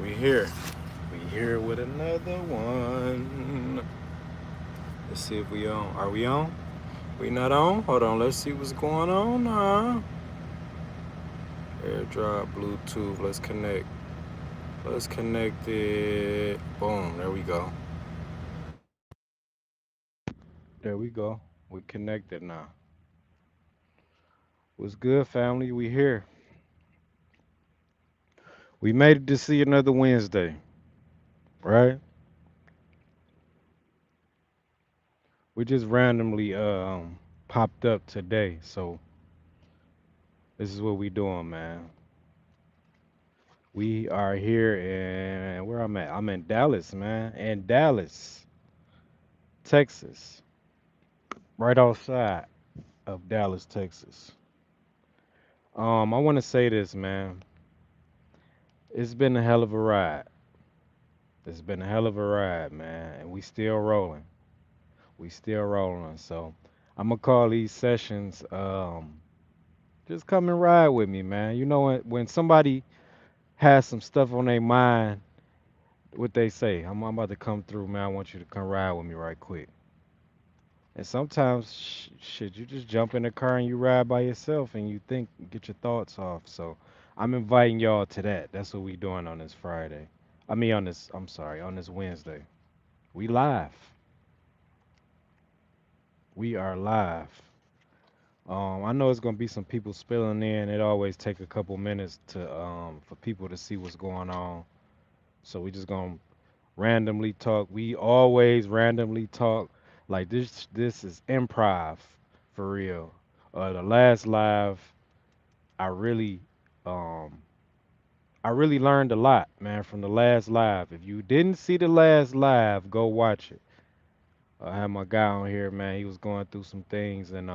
We here. We here with another one. Let's see if we on. Are we on? We not on? Hold on. Let's see what's going on now. AirDrop, Bluetooth. Let's connect. Let's connect it. Boom. There we go. There we go. We connected now. What's good, family? We here. We made it to see another Wednesday, right? We just randomly popped up today, so this is what we doing, man. We are here in where I'm at. I'm in Dallas, man. In Dallas, Texas. Right outside of Dallas, Texas. I want to say this, man. It's been a hell of a ride. It's been a hell of a ride, man. And we still rolling. We still rolling. So I'm gonna call these sessions just come and ride with me, man. You know when somebody has some stuff on their mind, what they say, I'm about to come through, man. I want you to come ride with me right quick. And sometimes, shit, you just jump in the car and you ride by yourself and you think, get your thoughts off. So I'm inviting y'all to that. That's what we doing on this Friday. I mean, I'm sorry, on this Wednesday. We live. We are live. I know it's gonna be some people spilling in. It always take a couple minutes to for people to see what's going on. So we just gonna randomly talk. We always randomly talk. Like this is improv for real. The last live, I really um I really learned a lot, man, from the last live. If you didn't see the last live, go watch it. I had my guy on here, man. He was going through some things and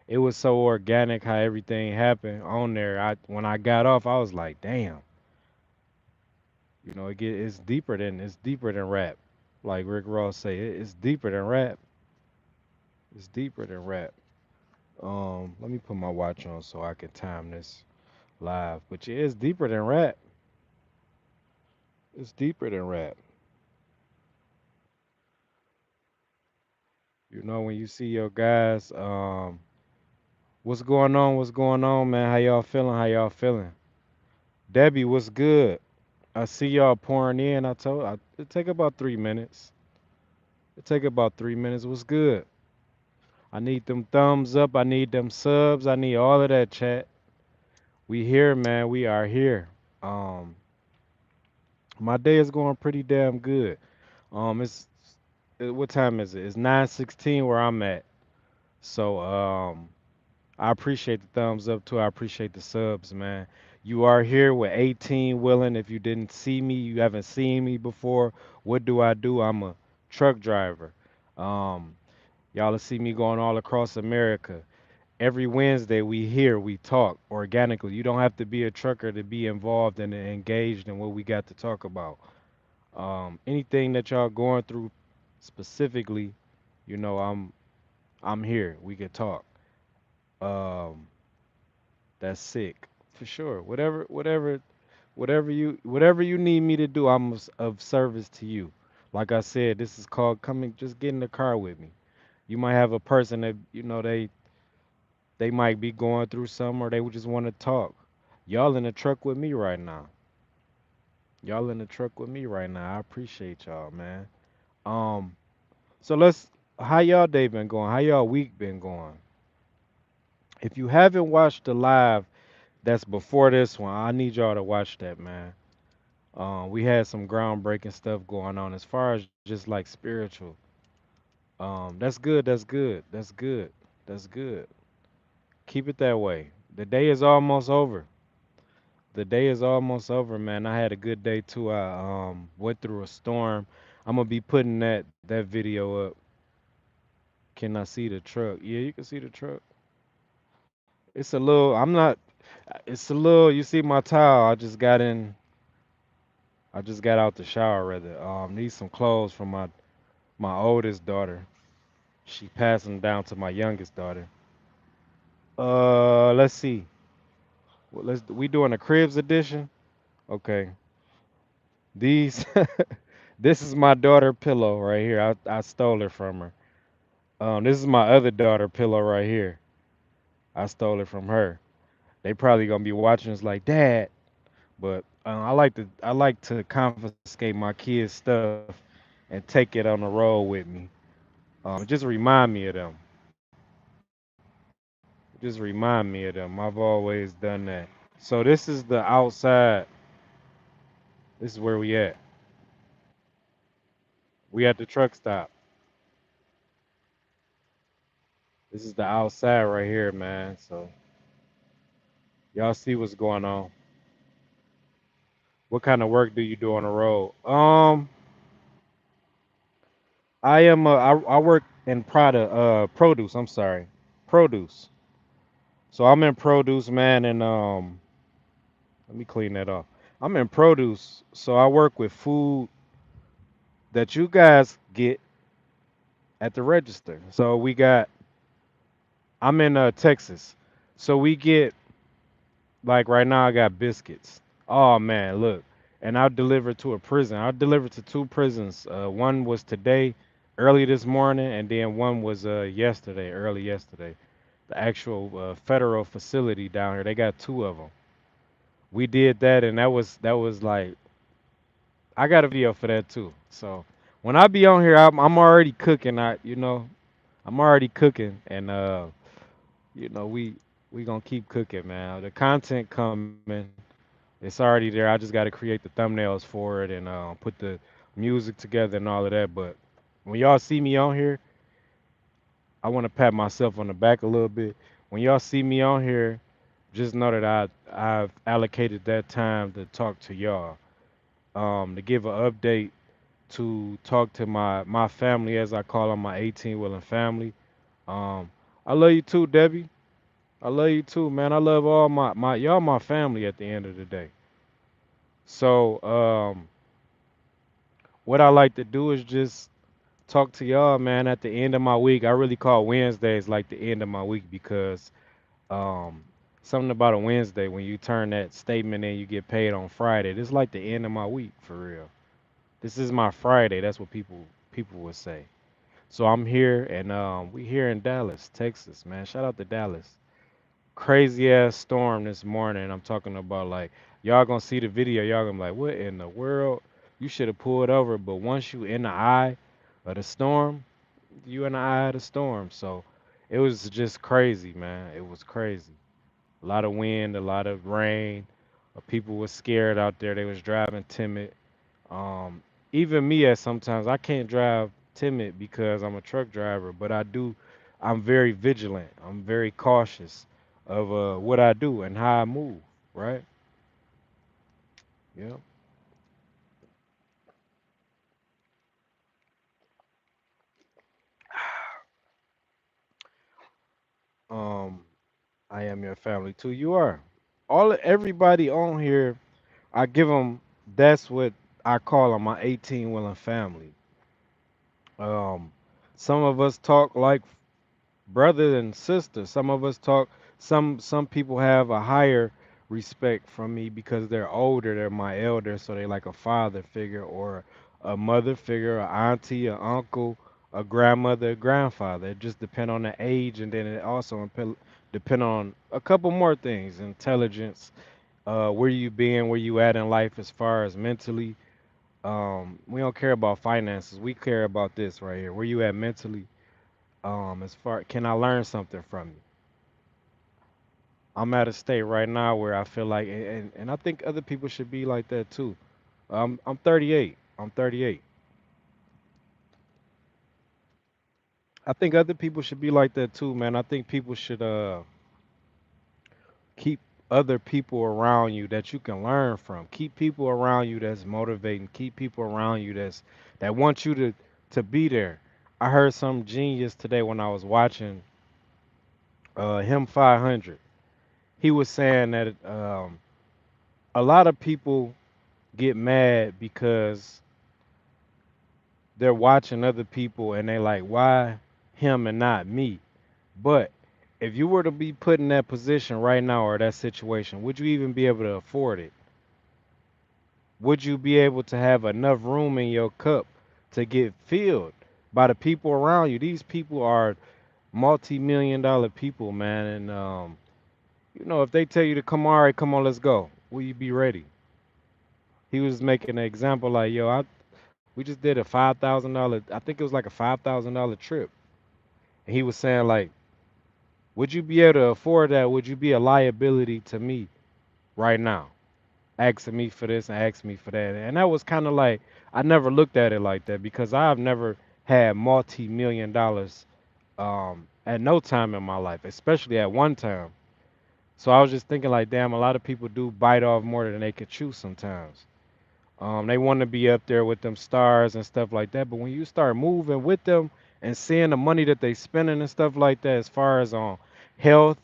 it was so organic how everything happened on there. I when I got off, I was like, damn. It's deeper than rap. Like Rick Ross say, it's deeper than rap. It's deeper than rap. Let me put my watch on so I can time this live. But yeah, it's deeper than rap. It's deeper than rap. You know, when you see your guys, what's going on? What's going on, man? How y'all feeling? How y'all feeling? Debbie, what's good? I see y'all pouring in. It take about 3 minutes. It take about 3 minutes. What's good? I need them thumbs up. I need them subs. I need all of that chat. We here, man. We are here. Um, my day is going pretty damn good. It's what time is it? It's 9:16 where I'm at. So I appreciate the thumbs up too. I appreciate the subs, man. You are here with 8TeenWilln. If you didn't see me, you haven't seen me before. What do I do? I'm a truck driver. Um, y'all will see me going all across America. Every Wednesday we here, we talk organically. You don't have to be a trucker to be involved and engaged in what we got to talk about. Anything that y'all going through specifically, you know, I'm here. We can talk. Um, that's sick for sure. Whatever you need me to do, I'm of service to you. Like I said, this is called coming. Just get in the car with me. You might have a person that they might be going through something, or they would just want to talk. Y'all in the truck with me right now. Y'all in the truck with me right now. I appreciate y'all, man. Um, so let's. How y'all day been going? How y'all week been going? If you haven't watched the live that's before this one, I need y'all to watch that, man. We had some groundbreaking stuff going on as far as just like spiritual. That's good. That's good. That's good. That's good. Keep it that way. The day is almost over. The day is almost over, man. I had a good day too. I went through a storm. I'm gonna be putting that video up. Can I see the truck? Yeah, you can see the truck. It's a little. I'm not. It's a little. You see my towel? I just got in. I just got out the shower rather. Need some clothes from my oldest daughter. She passed them down to my youngest daughter. Let's see. We doing a cribs edition? Okay. These this is my daughter pillow right here. I stole it from her. This is my other daughter pillow right here. I stole it from her. They probably gonna be watching us like, Dad. But I like to confiscate my kids' stuff and take it on the road with me. It just remind me of them. Just remind me of them. I've always done that. So this is the outside. This is where we at. We at the truck stop. This is the outside right here, man. So y'all see what's going on. What kind of work do you do on the road? I work in produce. I'm sorry, produce. So I'm in produce, man, and let me clean that off. I'm in produce, so I work with food that you guys get at the register. So I'm in Texas, so we get like right now I got biscuits. Oh man, look, and I delivered to a prison. I delivered to two prisons. One was today, early this morning, and then one was yesterday, early yesterday. The actual federal facility down here. They got two of them. We did that, and that was like I got a video for that too. So when I be on here, I'm already cooking. I'm already cooking, and we gonna keep cooking, man. The content coming, it's already there. I just got to create the thumbnails for it and put the music together and all of that. But when y'all see me on here, I want to pat myself on the back a little bit. When y'all see me on here, just know that I've allocated that time to talk to y'all, to give an update, to talk to my family as I call them, my 18 Willing family. Um, I love you too, Debbie. I love you too, man. I love all my y'all my family at the end of the day. So what I like to do is just talk to y'all, man, at the end of my week. I really call Wednesdays like the end of my week because um something about a Wednesday when you turn that statement in, you get paid on Friday. This is like the end of my week for real. This is my Friday. That's what people would say. So I'm here and we here in Dallas, Texas, man. Shout out to Dallas. Crazy ass storm this morning. I'm talking about like y'all gonna see the video, y'all gonna be like, what in the world? You should have pulled over, but once you in the eye of the storm, you in the eye of the storm. So it was just crazy, man. It was crazy. A lot of wind, a lot of rain. People were scared out there. They was driving timid. Um, Even me at sometimes I can't drive timid because I'm a truck driver, but I'm very vigilant. I'm very cautious of what I do and how I move, right? Yeah. Um, I am your family too. You are. Everybody on here, I give them that's what I call them my 18 Willing family. Um, some of us talk like brother and sister. Some of us talk. Some people have a higher respect from me because they're older. They're my elder, so they like a father figure or a mother figure, a auntie, a uncle, a grandmother, a grandfather. It just depend on the age, and then it also depend on a couple more things: intelligence, where you been, where you at in life as far as mentally. We don't care about finances. We care about this right here. Where you at mentally? As far can I learn something from you? I'm at a state right now where I feel like, and I think other people should be like that too. I'm 38. I'm 38. I think other people should be like that too, man. I think people should keep other people around you that you can learn from. Keep people around you that's motivating. Keep people around you that want you to be there. I heard some genius today when I was watching him 500. He was saying that a lot of people get mad because they're watching other people and they like, why him and not me? But if you were to be put in that position right now or that situation, would you even be able to afford it? would you be able to have enough room in your cup to get filled by the people around you? These people are multi-million dollar people, man. And if they tell you to come, all right, come on, let's go. Will you be ready? He was making an example like, yo, we just did a $5,000. I think it was like a $5,000 trip, and he was saying like, would you be able to afford that? Would you be a liability to me right now? Asking me for this and asking me for that. And that was kind of like, I never looked at it like that because I've never had multi-million dollars at no time in my life, especially at one time. So I was just thinking like, damn, a lot of people do bite off more than they could chew sometimes. They want to be up there with them stars and stuff like that. But when you start moving with them and seeing the money that they spending and stuff like that, as far as on health,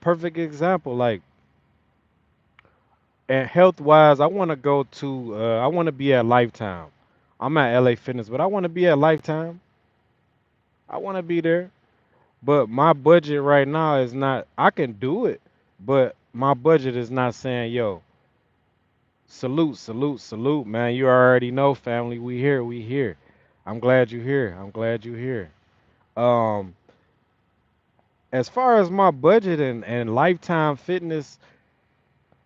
perfect example, like, and health wise, I want to go to, I want to be at Lifetime. I'm at LA Fitness, but I want to be at Lifetime. I want to be there. But my budget right now is not, I can do it, but my budget is not saying, yo, salute, salute, salute, man. You already know, family. We here, we here. I'm glad you're here. I'm glad you're here. Um, as far as my budget and Lifetime Fitness,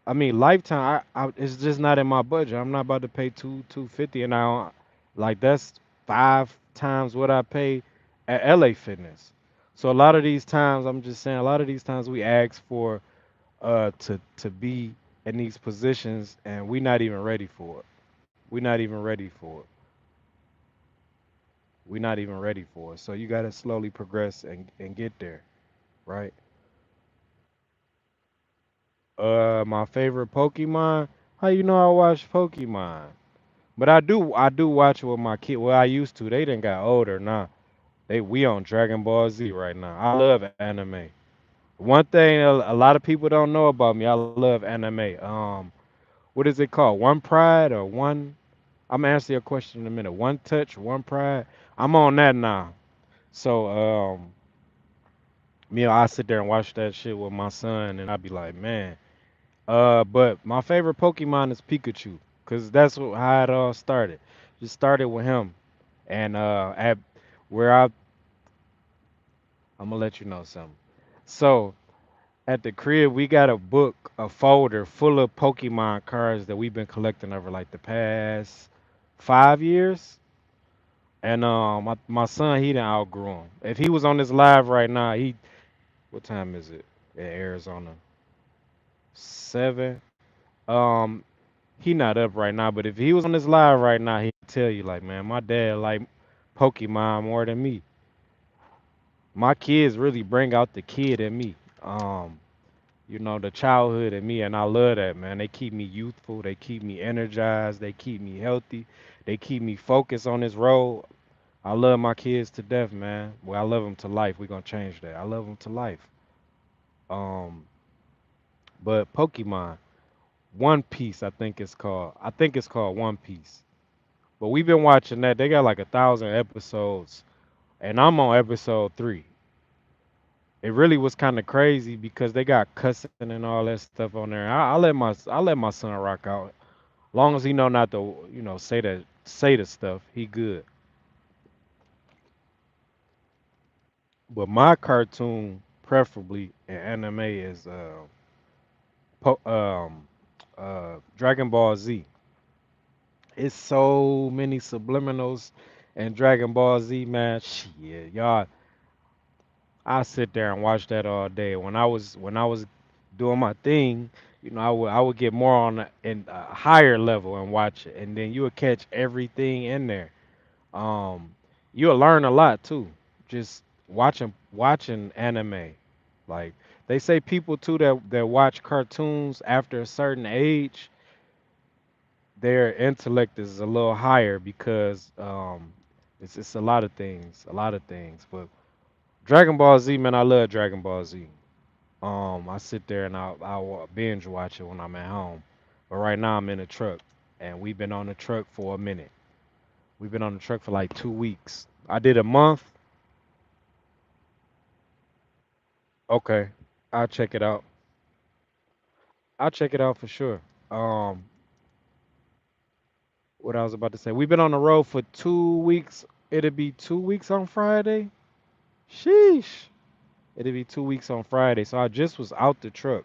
I mean, Lifetime, it's just not in my budget. I'm not about to pay 250, and like that's 5 times what I pay at LA Fitness. So a lot of these times, I'm just saying, a lot of these times we ask for to be in these positions, and we're not even ready for it. We're not even ready for it. We're not even ready for it. So you gotta slowly progress and get there, right? My favorite Pokemon. How you know I watch Pokemon? But I do watch it with my kid. Well, I used to. They didn't got older now. We on Dragon Ball Z right now. I love anime. One thing a lot of people don't know about me, I love anime. What is it called? One Pride or one? I'm gonna answer your question in a minute. One Touch, One Pride. I'm on that now. So I sit there and watch that shit with my son, and I be like, man. But my favorite Pokemon is Pikachu, cause that's how it all started. Just started with him, and at where I'm gonna let you know something. So at the crib, we got a folder full of Pokemon cards that we've been collecting over like the past 5 years. And my son, he done outgrew them. If he was on this live right now, what time is it in Arizona? 7. Um, he not up right now, but if he was on this live right now, he'd tell you like, man, my dad like Pokemon more than me. My kids really bring out the kid in me. Um, the childhood in me, and I love that, man. They keep me youthful, they keep me energized, they keep me healthy, they keep me focused on this road. I love my kids to death, man. Well, I love them to life. We're gonna change that. I love them to life. Um, but Pokemon, One Piece, I think it's called. I think it's called One Piece. But we've been watching that. They got like 1,000 episodes, and I'm on episode 3. It really was kind of crazy because they got cussing and all that stuff on there. I let my son rock out. Long as he know not to, say the stuff, he good. But my cartoon, preferably in anime, is Dragon Ball Z. It's so many subliminals in Dragon Ball Z, man. Shit, y'all, I sit there and watch that all day. When I was doing my thing, I would get more on a higher level and watch it, and then you would catch everything in there. Um, you'll learn a lot too, just watching anime. Like they say, people too that watch cartoons after a certain age, their intellect is a little higher because it's a lot of things. But Dragon Ball Z, man, I love Dragon Ball Z. I sit there and I'll binge watch it when I'm at home. But right now I'm in a truck, and we've been on the truck for a minute. We've been on the truck for like 2 weeks. I did a month. Okay, I'll check it out. I'll check it out for sure. Um, what I was about to say. We've been on the road for 2 weeks. It'll be 2 weeks on Friday. Sheesh. It'll be 2 weeks on Friday. So I just was out the truck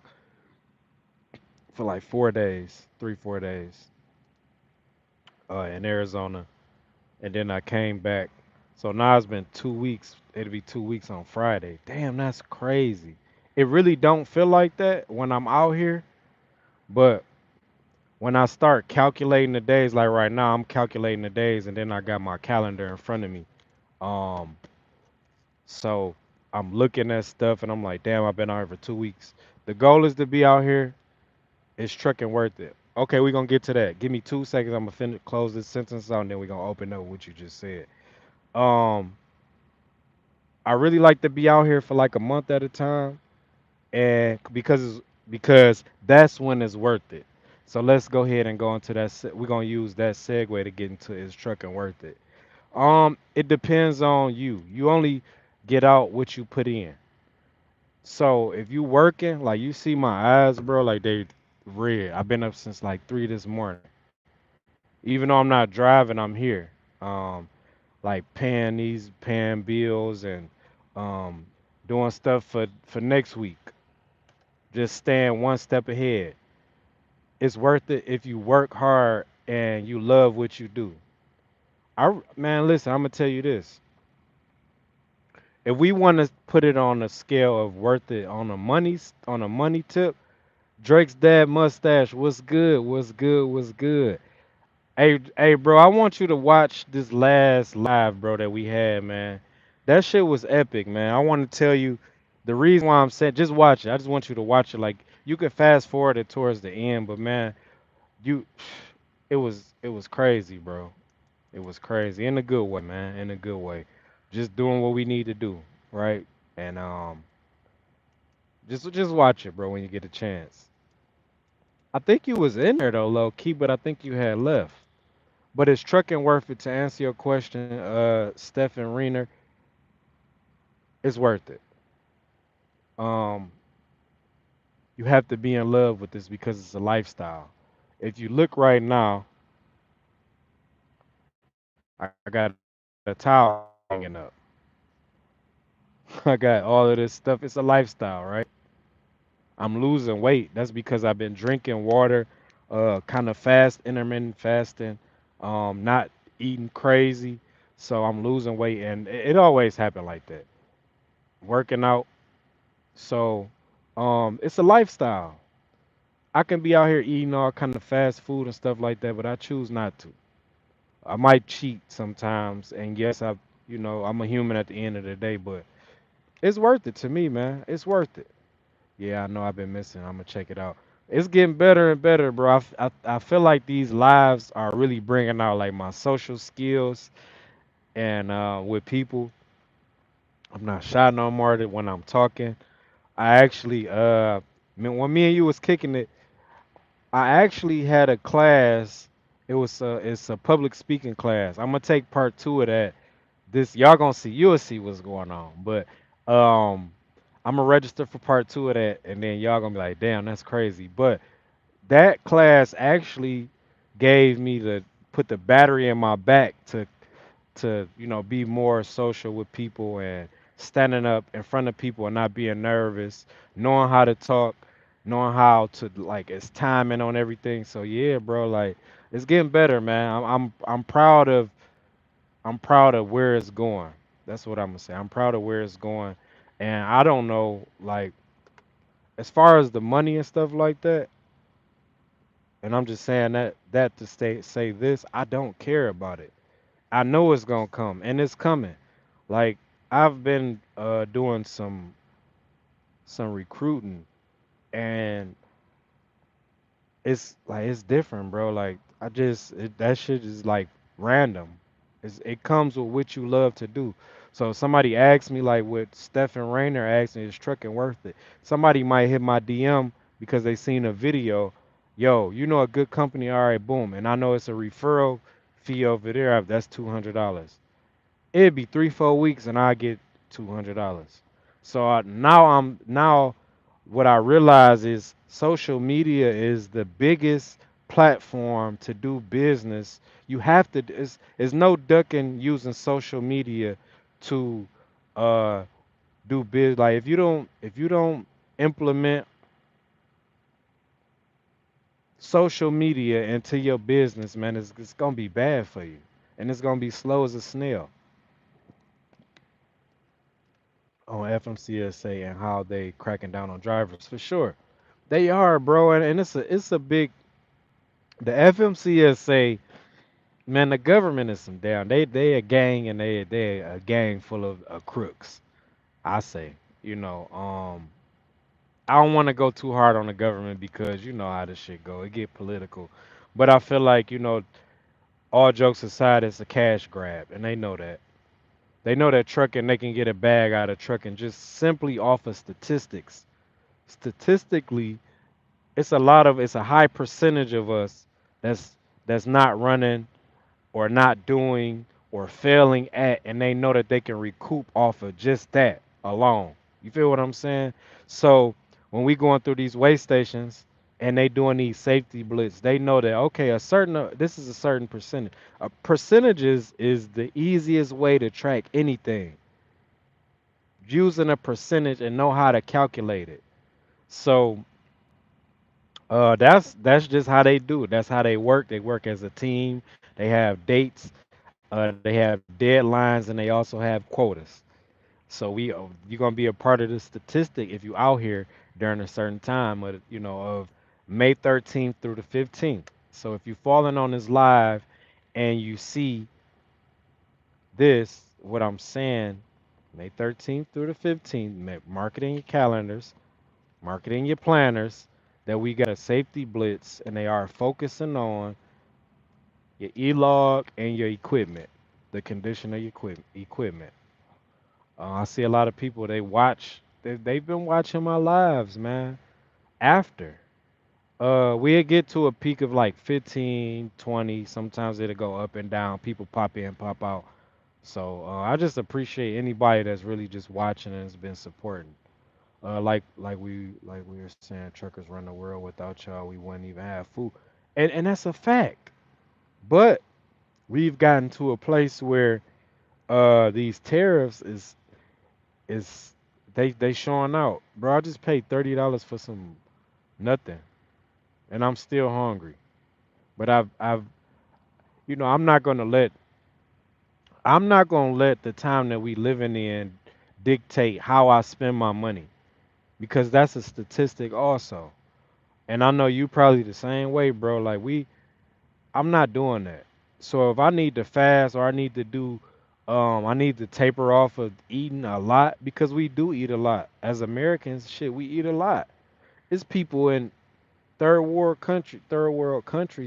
for like 4 days, 3, 4 days, in Arizona, and then I came back. So now it's been 2 weeks. It'll be 2 weeks on Friday. Damn, that's crazy. It really don't feel like that when I'm out here, but when I start calculating the days, like right now, I'm calculating the days, and then I got my calendar in front of me. Um, so I'm looking at stuff, and I'm like, damn, I've been out here for 2 weeks. The goal is to be out here. Is trucking worth it? Okay, we're gonna get to that. Give me 2 seconds. I'm gonna finish close this sentence out, and then we're gonna open up what you just said. Um, I really like to be out here for like a month at a time, and because that's when it's worth it. So let's go ahead and go into that. We're gonna use that segue to get into is trucking worth it. It depends on you. You only get out what you put in. So if you working, like you see my eyes, bro, like they red. I've been up since like 3 this morning. Even though I'm not driving, I'm here. Um, like paying bills and um doing stuff for next week. Just staying one step ahead. It's worth it if you work hard and you love what you do. Man, listen, I'm gonna tell you this. If we want to put it on a scale of worth it on a money tip, Drake's dad mustache, what's good? What's good? What's good? Hey, bro, I want you to watch this last live, bro, that we had, man. That shit was epic, man. I want to tell you the reason why I'm saying just watch it. I just want you to watch it. Like you could fast forward it towards the end, but man, you, it was crazy, bro. It was crazy in a good way, man. In a good way. Just doing what we need to do, right? And just watch it, bro, when you get a chance. I think you was in there though, low key, but I think you had left. But is trucking worth it to answer your question, Stephen Reener? It's worth it. Um, you have to be in love with this because it's a lifestyle. If you look right now, I got a towel hanging up. I got all of this stuff. It's a lifestyle, right? I'm losing weight. That's because I've been drinking water, kind of intermittent fasting, not eating crazy. So I'm losing weight, and it always happened like that. Working out. So, it's a lifestyle. I can be out here eating all kind of fast food and stuff like that, but I choose not to. I might cheat sometimes, and yes, I'm a human at the end of the day, but it's worth it to me, man. It's worth it. Yeah, I know I've been missing. I'm gonna check it out. It's getting better and better, bro. I feel like these lives are really bringing out like my social skills and with people. I'm not shy no more when I'm talking. I actually when me and you was kicking it, I actually had a class. It's a public speaking class. I'm gonna take part two of that. This y'all gonna see. You'll see what's going on. But um, I'm gonna register for part two of that, and then y'all gonna be like, "Damn, that's crazy." But that class actually gave me the put the battery in my back to be more social with people and standing up in front of people and not being nervous, knowing how to talk, knowing how to like it's timing on everything. So yeah, bro, like it's getting better, man. I'm proud of where it's going. That's what I'm gonna say. I'm proud of where it's going, and I don't know like as far as the money and stuff like that. And I'm just saying that to say this, I don't care about it. I know it's gonna come, and it's coming. Like I've been doing some recruiting, and it's like it's different, bro. Like that shit is like random. It comes with what you love to do. So if somebody asks me like what Stephen Rayner asked me, is trucking worth it? Somebody might hit my DM because they seen a video. Yo, you know a good company, all right, boom. And I know it's a referral fee over there. That's $200. It'd be 3, 4 weeks and I get $200. So now what I realize is social media is the biggest platform to do business, you have to. It's no ducking using social media to uh do biz. Like if you don't implement social media into your business, man, it's gonna be bad for you, and it's gonna be slow as a snail on FMCSA and how they cracking down on drivers for sure. They are, bro, and it's a big the FMCSA. Man, the government is some down. They a gang and they a gang full of crooks. I say, you know, I don't want to go too hard on the government because you know how this shit go. It get political, but I feel like all jokes aside, it's a cash grab, and they know that. They know that trucking, they can get a bag out of trucking just simply off of statistics. Statistically, it's a high percentage of us that's that's not running or not doing or failing at, and they know that they can recoup off of just that alone. You feel what I'm saying? So when we going through these way stations and they doing these safety blitz, they know that okay, this is a certain percentage. A percentages is the easiest way to track anything. Using a percentage and know how to calculate it. So that's just how they do it. That's how they work. They work as a team. They have dates. They have deadlines, and they also have quotas. So you're gonna be a part of the statistic if you out here during a certain time of May 13th through the 15th. So if you falling on this live and you see this, what I'm saying, May 13th through the 15th, mark it in your calendars, mark it in your planners that we got a safety blitz, and they are focusing on your e-log and your equipment, the condition of your equipment. I see a lot of people, they've been watching my lives, man. After. We'll get to a peak of like 15, 20. Sometimes it'll go up and down. People pop in, pop out. So I just appreciate anybody that's really just watching and has been supporting. Like we were saying, truckers run the world. Without y'all, we wouldn't even have food, and that's a fact. But we've gotten to a place where these tariffs is they showing out, bro. I just paid $30 for some nothing, and I'm still hungry. But I've I'm not gonna let the time that we living in dictate how I spend my money because that's a statistic also. And I know you probably the same way, bro. I'm not doing that. So if I need to fast or I need to taper off of eating a lot because we do eat a lot. As Americans, shit, we eat a lot. It's people in third world countries,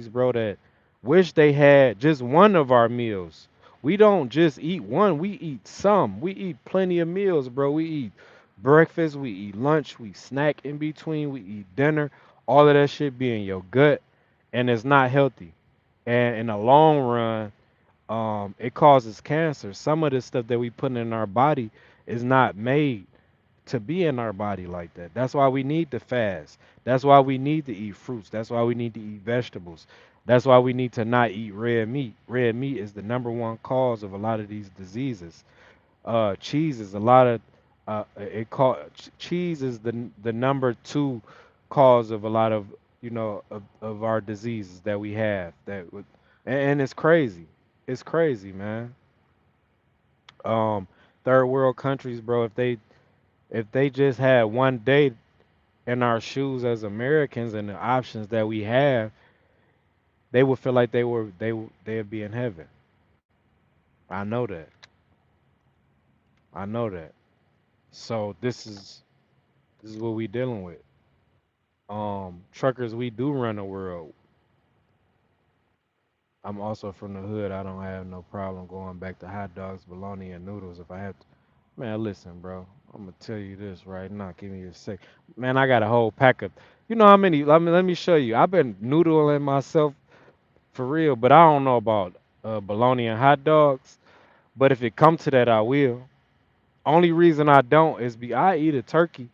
bro, that wish they had just one of our meals. We don't just eat one, we eat some. We eat plenty of meals, bro. We eat breakfast, we eat lunch, we snack in between, we eat dinner. All of that shit be in your gut, and it's not healthy. And in the long run, it causes cancer. Some of the stuff that we put in our body is not made to be in our body like that. That's why we need to fast. That's why we need to eat fruits. That's why we need to eat vegetables. That's why we need to not eat red meat. Red meat is the number one cause of a lot of these diseases. Cheese is a lot of cheese is the number two cause of a lot of of our diseases that we have and it's crazy. It's crazy, man. Um, third world countries, bro. If they just had one day in our shoes as Americans and the options that we have, they would feel like they'd be in heaven. I know that. I know that. So this is what we dealing with. Truckers, we do run the world. I'm also from the hood. I don't have no problem going back to hot dogs, bologna, and noodles if I have to. Man, listen, bro. I'm gonna tell you this right now. Give me a sec. Man, I got a whole pack of. You know how many? Let me show you. I've been noodling myself for real, but I don't know about bologna and hot dogs. But if it comes to that, I will. Only reason I don't is I eat a turkey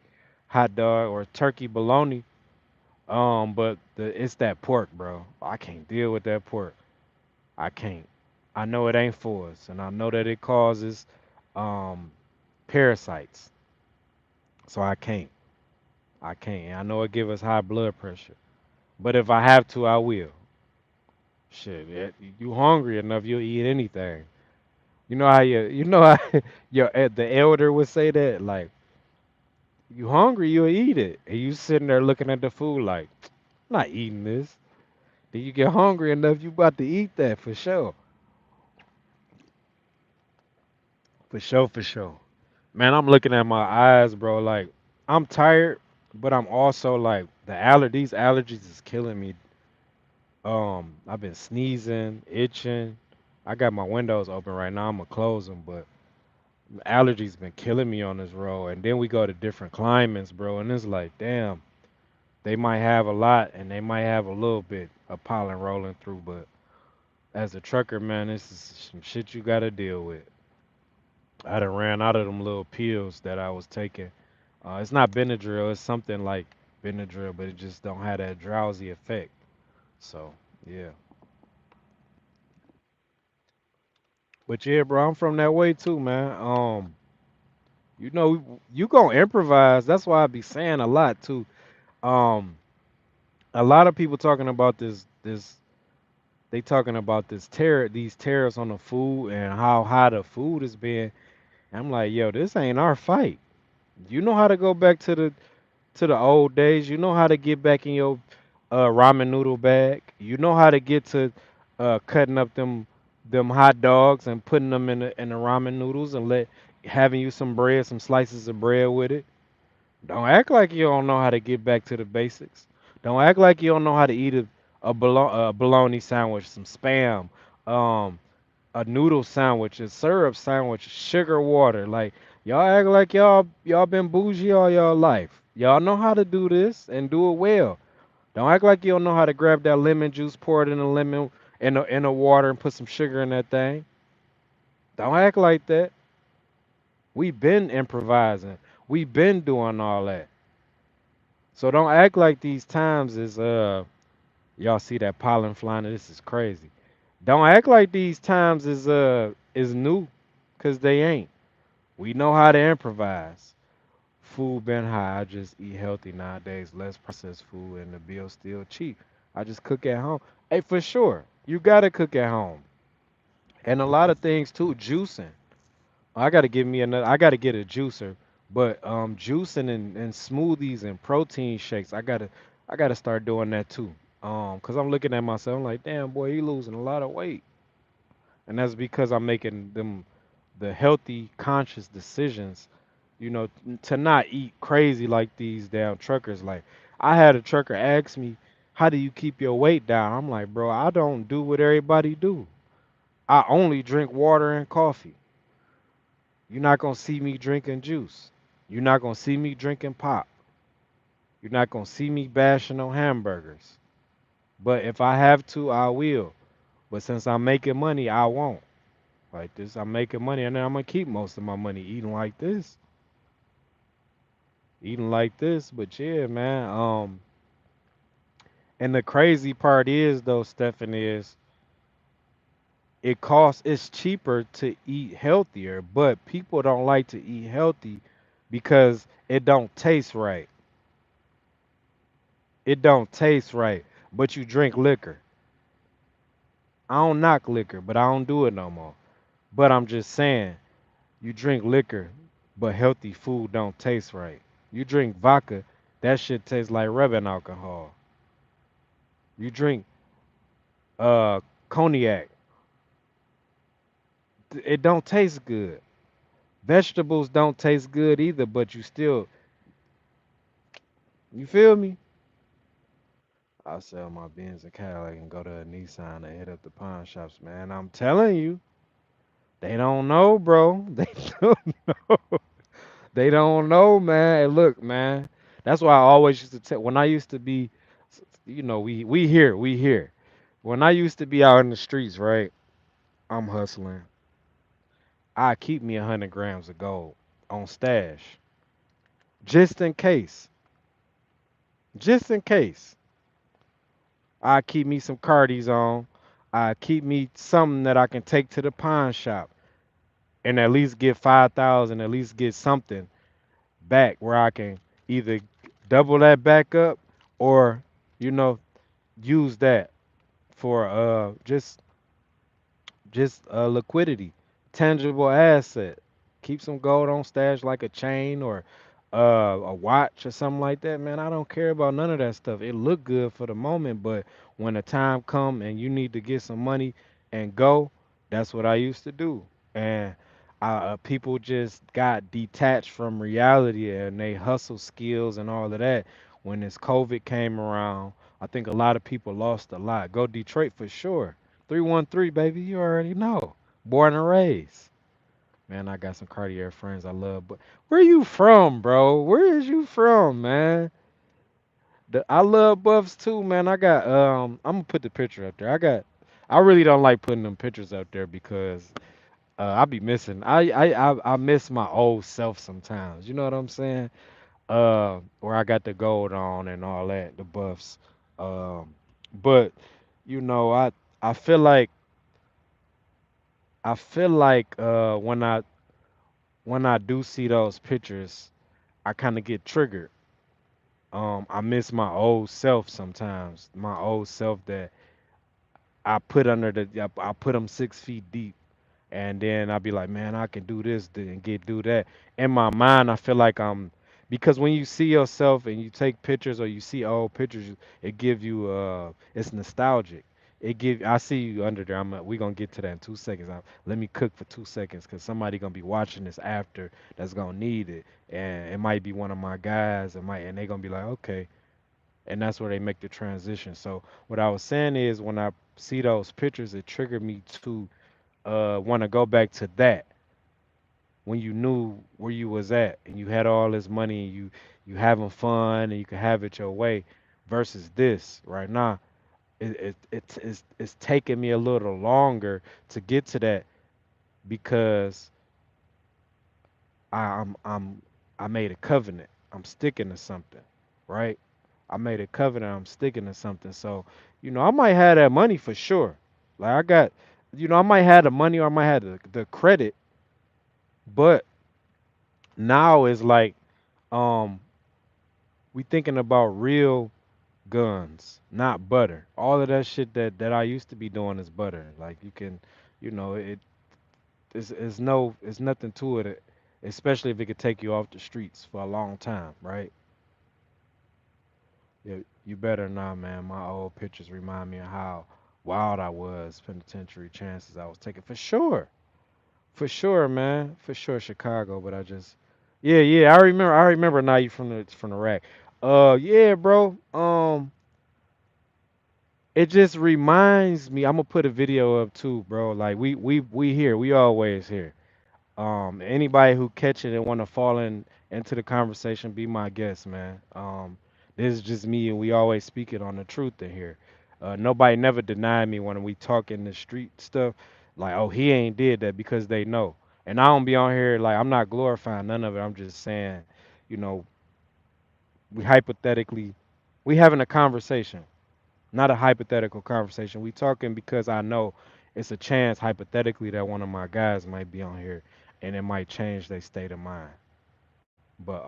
hot dog or turkey bologna But it's that pork, bro. I can't deal with that pork. I can't. I know it ain't for us, and I know that it causes um parasites. So I can't. I can't. I know it give us high blood pressure. But if I have to, I will. Shit, you hungry enough, you'll eat anything. You know how the elder would say that, like, you hungry, you'll eat it. And you sitting there looking at the food like, I'm not eating this. Then you get hungry enough, you about to eat that for sure. For sure, for sure. Man, I'm looking at my eyes, bro. Like, I'm tired, but I'm also like these allergies is killing me. I've been sneezing, itching. I got my windows open right now. I'm gonna close them, but allergies been killing me on this road. And then we go to different climates, bro, and it's like, damn, they might have a lot and they might have a little bit of pollen rolling through, but as a trucker, man, this is some shit you gotta deal with. I done ran out of them little pills that I was taking. It's not Benadryl, it's something like Benadryl, but it just don't have that drowsy effect. So yeah. But yeah, bro, I'm from that way too, man. You gonna improvise. That's why I be saying a lot too. Um, a lot of people talking about this they talking about these tariffs on the food and how high the food is being. I'm like, yo, this ain't our fight. You know how to go back to the old days. You know how to get back in your ramen noodle bag. You know how to get to cutting up them hot dogs and putting them in the ramen noodles and let having you some bread, some slices of bread with it. Don't act like you don't know how to get back to the basics. Don't act like you don't know how to eat a bologna sandwich, some spam, um, a noodle sandwich, a syrup sandwich, sugar water. Like y'all act like y'all been bougie all y'all life. Y'all know how to do this and do it well. Don't act like you don't know how to grab that lemon juice, pour it in a lemon in a water and put some sugar in that thing. Don't act like that. We been improvising. We been doing all that. So don't act like these times is y'all see that pollen flying. This is crazy. Don't act like these times is new, cause they ain't. We know how to improvise. Food been high. I just eat healthy nowadays. Less processed food and the bill's still cheap. I just cook at home. Hey, for sure. You gotta cook at home. And a lot of things too. Juicing. I gotta get a juicer. But juicing and smoothies and protein shakes, I gotta start doing that too. Cause I'm looking at myself, I'm like, damn boy, you losing a lot of weight. And that's because I'm making them the healthy, conscious decisions, to not eat crazy like these damn truckers. Like, I had a trucker ask me, "How do you keep your weight down?" I'm like, "Bro, I don't do what everybody do. I only drink water and coffee. You're not gonna see me drinking juice. You're not gonna see me drinking pop. You're not gonna see me bashing on hamburgers. But if I have to, I will. But since I'm making money, I won't." Like this, I'm making money, and then I'm gonna keep most of my money eating like this. But yeah, man. And the crazy part is though, Stefan, is it's cheaper to eat healthier, but people don't like to eat healthy because it don't taste right. It don't taste right. But you drink liquor. I don't knock liquor, but I don't do it no more. But I'm just saying, you drink liquor, but healthy food don't taste right. You drink vodka, that shit tastes like rubbing alcohol. You drink cognac, it don't taste good. Vegetables don't taste good either, but you feel me? I sell my Benz and Cadillac and go to a Nissan and hit up the pawn shops, man. I'm telling you, they don't know, bro. They don't know. They don't know, man. And look, man. That's why I always used to tell when I used to be, we here. When I used to be out in the streets, right? I'm hustling. I keep me 100 grams of gold on stash, just in case. Just in case. I keep me some Cardis on. I keep me something that I can take to the pawn shop and at least get 5,000, at least get something back where I can either double that back up or, you know, use that for just liquidity, tangible asset. Keep some gold on stash like a chain or a watch or something like that, man. I don't care about none of that stuff. It look good for the moment, but when the time come and you need to get some money and go, that's what I used to do. And people just got detached from reality and they hustle skills and all of that. When this COVID came around, I think a lot of people lost a lot. Go Detroit for sure. 313, baby, you already know. Born and raised. Man, I got some Cartier friends I love, but where you from, bro? Where is you from, man? I love buffs too, man. I'm gonna put the picture up there. I really don't like putting them pictures up there because I be missing. I miss my old self sometimes. You know what I'm saying? Where I got the gold on and all that, the buffs. Um, but you know, I feel like when I do see those pictures, I kind of get triggered. I miss my old self sometimes. My old self that I put them 6 feet deep, and then I'll be like, man, I can do this and do that. In my mind, I feel like I'm because when you see yourself and you take pictures or you see old pictures, it give you it's nostalgic. I see you under there. We gonna get to that in 2 seconds. Let me cook for 2 seconds because somebody gonna be watching this after that's gonna need it, and it might be one of my guys. And they gonna be like, okay, and that's where they make the transition. So what I was saying is when I see those pictures, it triggered me to want to go back to that when you knew where you was at and you had all this money and you having fun and you can have it your way versus this right now. It's taking me a little longer to get to that because I, I'm I'm I made a covenant. I'm sticking to something, right? I made a covenant. I'm sticking to something. So, I might have that money for sure. Like I got, I might have the money or I might have the credit, but now it's like, um, we thinking about real guns, not butter. All of that shit that I used to be doing is butter. Like you can, it's no, it's nothing to it, especially if it could take you off the streets for a long time, right? Yeah, you better not, man. My old pictures remind me of how wild I was, penitentiary chances I was taking for sure, man, for sure, Chicago. But yeah, yeah, I remember now you from the rack. Yeah, bro. It just reminds me. I'm gonna put a video up too, bro. Like we here, we always here. Anybody who catch it and want to fall into the conversation, be my guest, man. This is just me, and we always speak it on the truth in here. Nobody never denied me when we talk in the street stuff, like, oh, he ain't did that because they know. And I don't be on here like I'm not glorifying none of it. I'm just saying, you know, we hypothetically, we having a conversation, not a hypothetical conversation. We talking because I know it's a chance hypothetically that one of my guys might be on here and it might change their state of mind. But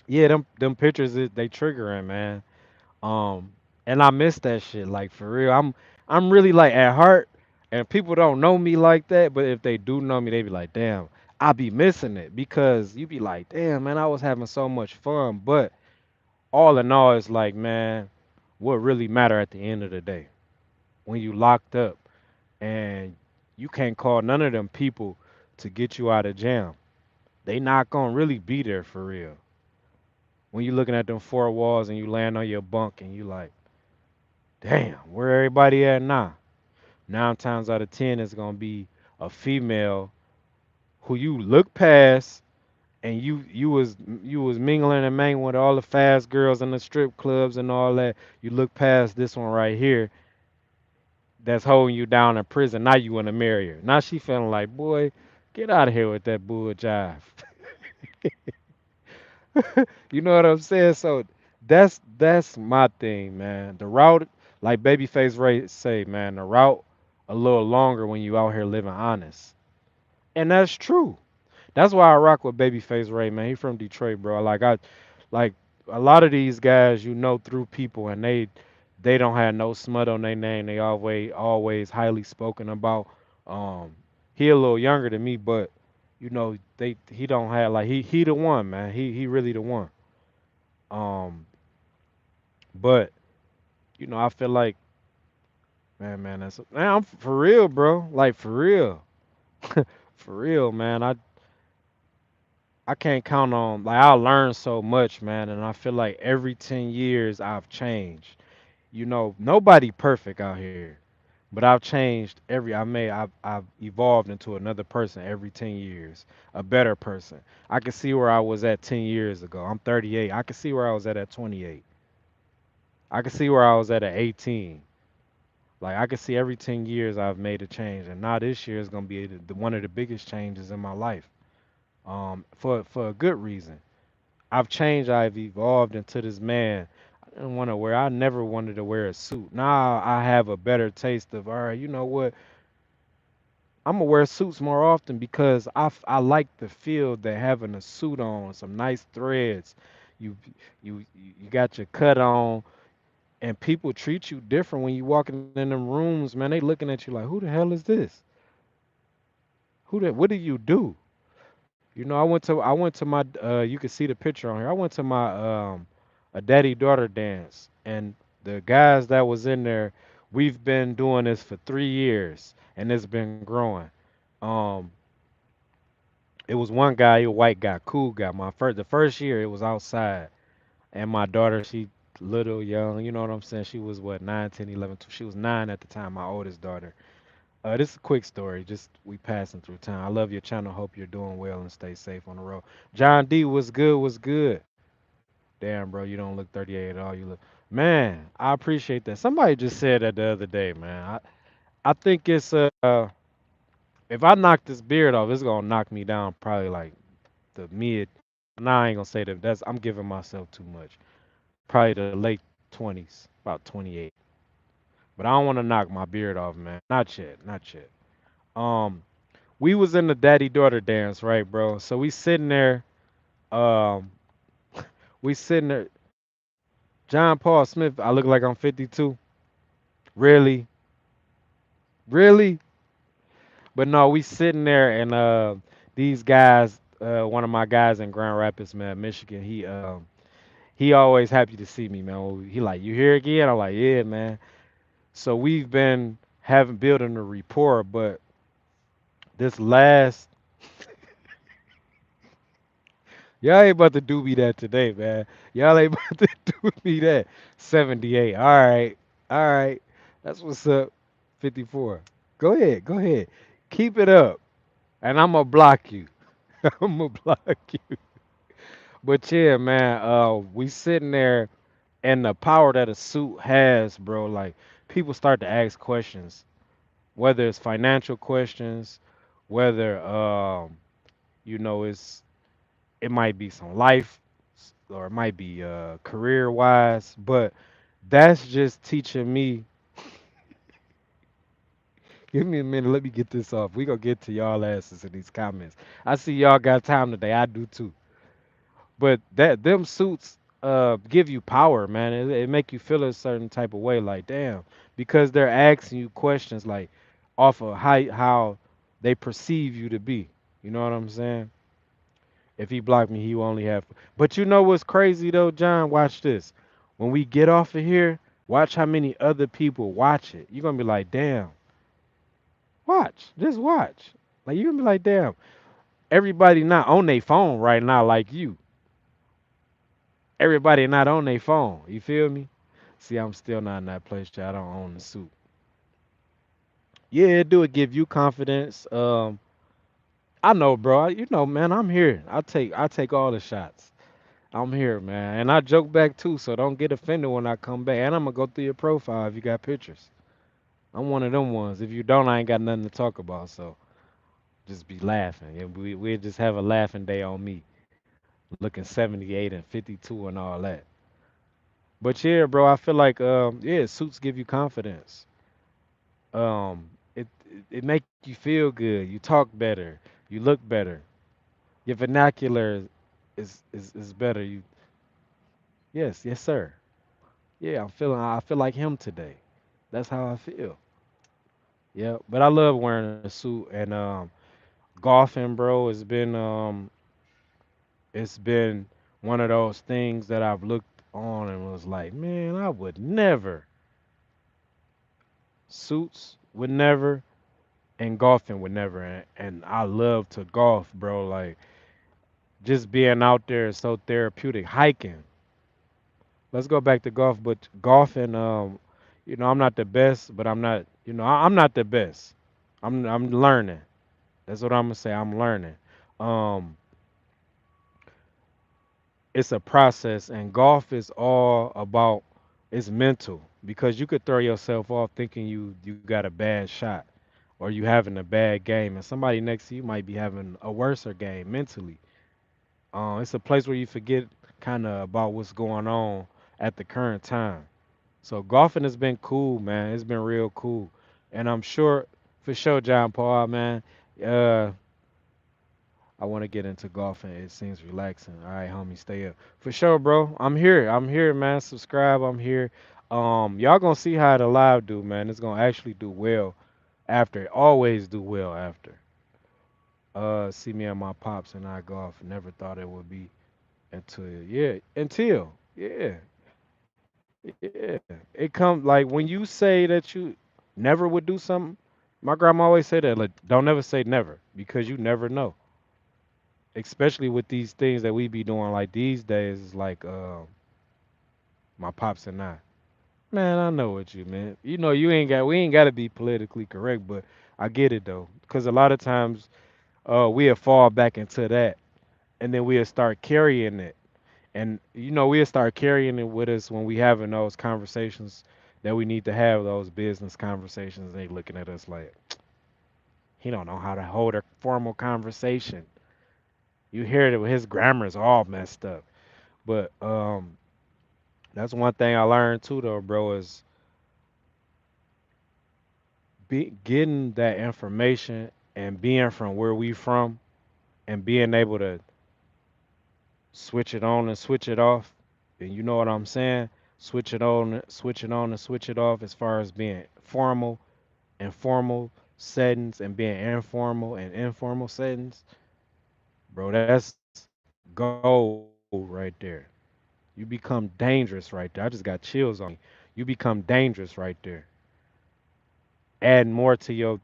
yeah, them pictures they triggering, man. Um and I miss that shit like for real. I'm really like at heart and people don't know me like that, but if they do know me, they be like, "Damn, I be missing it." Because you be like, "Damn, man, I was having so much fun." But all in all, it's like, man, what really matter at the end of the day when you locked up and you can't call none of them people to get you out of jail. They not gonna really be there for real. When you looking at them four walls and you land on your bunk and you like, damn, where everybody at now? 9 times out of 10 it's gonna be a female who you look past and you was mingling and mangling with all the fast girls in the strip clubs and all that. You look past this one right here that's holding you down in prison. Now you want to marry her. Now she feeling like, boy, get out of here with that bull jive. You know what I'm saying? So That's my thing, man. The route, like Babyface Ray say, man, the route a little longer when you out here living honest, and that's true. That's why I rock with Babyface Ray, man. He from Detroit, bro. Like a lot of these guys, you know, through people, and they don't have no smut on their name. They always highly spoken about. Um, he a little younger than me, but you know, he don't have like he the one, man. He really the one. Um, but you know, I feel like man, man, I'm for real, bro. Like for real, for real, man. I can't count on like I learned so much, man, and I feel like every 10 years I've changed. You know, nobody perfect out here, but I've changed I've evolved into another person every 10 years, a better person. I can see where I was at 10 years ago. I'm 38. I can see where I was at 28. I can see where I was at 18. Like I can see every 10 years I've made a change, and now this year is gonna be one of the biggest changes in my life. For a good reason. I've changed. I've evolved into this man. I didn't want to wear. I never wanted to wear a suit. Now I have a better taste of. All right, you know what? I'm gonna wear suits more often because I like the feel that having a suit on, some nice threads. You you got your cut on, and people treat you different when you walking in them rooms. Man, they looking at you like, who the hell is this? Who that? What do you do? You know, I went to my you can see the picture on here. I went to my a daddy daughter dance, and the guys that was in there, we've been doing this for 3 years and it's been growing. Um it was one guy, he a white guy, cool guy. The first year it was outside, and my daughter, she little young, you know what I'm saying? She was what, 9, 10, 11, she was 9 at the time, my oldest daughter. This is a quick story. Just we passing through town. I love your channel. Hope you're doing well and stay safe on the road. John D, what's good? What's good? Damn, bro, you don't look 38 at all. You look, man. I appreciate that. Somebody just said that the other day, man. I think it's if I knock this beard off, it's gonna knock me down probably like the mid. Nah, I ain't gonna say that. That's I'm giving myself too much. Probably the late 20s, about 28. But I don't want to knock my beard off, man. Not yet. Not yet. Um, we was in the daddy daughter dance, right, bro? So we sitting there, um, we sitting there. John Paul Smith, I look like I'm 52. Really, really. But no, we sitting there, and these guys, one of my guys in Grand Rapids, man, Michigan, he always happy to see me, man. He like, you here again? I'm like, yeah, man. So we've been having building a rapport, but this last y'all ain't about to do me that today, man. Y'all ain't about to do me that. 78. All right. All right. That's what's up. 54. Go ahead. Go ahead. Keep it up. And I'm gonna block you. I'm gonna block you. But yeah, man, we sitting there, and the power that a suit has, bro, like people start to ask questions, whether it's financial questions, whether you know, it might be some life or it might be career wise, but that's just teaching me. Give me a minute, let me get this off. We gonna get to y'all asses in these comments. I see y'all got time today. I do too. But that them suits give you power, man. It make you feel a certain type of way, like damn, because they're asking you questions like off of how they perceive you to be. You know what I'm saying? If he blocked me, he will only have. But you know what's crazy though, John? Watch this. When we get off of here, watch how many other people watch it. You're gonna be like, damn. Watch, just watch. Like you're gonna be like, damn. Everybody not on their phone right now, like you. Everybody not on their phone. You feel me? See, I'm still not in that place, y'all. I don't own the suit. Yeah, it do it give you confidence. I know, bro. You know, man. I'm here. I take all the shots. I'm here, man. And I joke back too, so don't get offended when I come back. And I'm gonna go through your profile if you got pictures. I'm one of them ones. If you don't, I ain't got nothing to talk about. So just be laughing. And we'll just have a laughing day on me, looking 78 and 52 and all that. But yeah, bro, I feel like yeah, suits give you confidence. It make you feel good. You talk better. You look better. Your vernacular is better. You yes, yes, sir. Yeah, I feel like him today. That's how I feel. Yeah, but I love wearing a suit and golfing, bro. It's been one of those things that I've looked on and was like, man, I would never. Suits would never, and golfing would never. And I love to golf, bro. Like just being out there is so therapeutic. Hiking. Let's go back to golf, but golfing, I'm not the best, but I'm not, I'm not the best. I'm learning. That's what I'm gonna say. I'm learning. Um, it's a process, and golf is all about it's mental because you could throw yourself off thinking you got a bad shot or you having a bad game, and somebody next to you might be having a worser game mentally. It's a place where you forget kind of about what's going on at the current time. So golfing has been cool, man. It's been real cool, and I'm sure for sure, John Paul, man. Uh, I want to get into golfing. It seems relaxing. All right, homie, stay up. For sure, bro. I'm here. I'm here, man. Subscribe. I'm here. Y'all gonna see how the live do, man. It's gonna actually do well after. Always do well after. See me and my pops and I golf. Never thought it would be until yeah. It come like when you say that you never would do something. My grandma always say that like don't never say never because you never know. Especially with these things that we be doing like these days, it's like my pops and I. Man, I know what you meant. You know, we ain't got to be politically correct, but I get it though, because a lot of times we'll fall back into that, and then we'll start carrying it, and we'll start carrying it with us when we having those conversations that we need to have those business conversations. They looking at us like he don't know how to hold a formal conversation. You hear it, his grammar is all messed up, but that's one thing I learned too, though, bro, is getting that information and being from where we from and being able to switch it on and switch it off. And you know what I'm saying? Switch it on, switch it on, and switch it off as far as being formal and formal settings and being informal and informal settings. Bro, that's gold right there. You become dangerous right there. I just got chills on me. You become dangerous right there. Adding more to your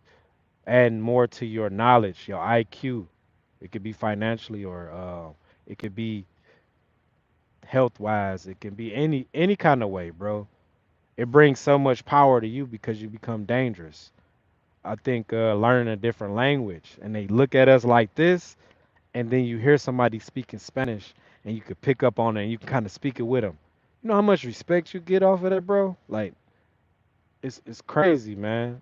adding more to your knowledge, your IQ. It could be financially or it could be health wise. It can be any kind of way, bro. It brings so much power to you because you become dangerous. I think learning a different language and they look at us like this, and then you hear somebody speaking Spanish and you could pick up on it and you can kind of speak it with them. You know how much respect you get off of that, bro? Like it's crazy, man.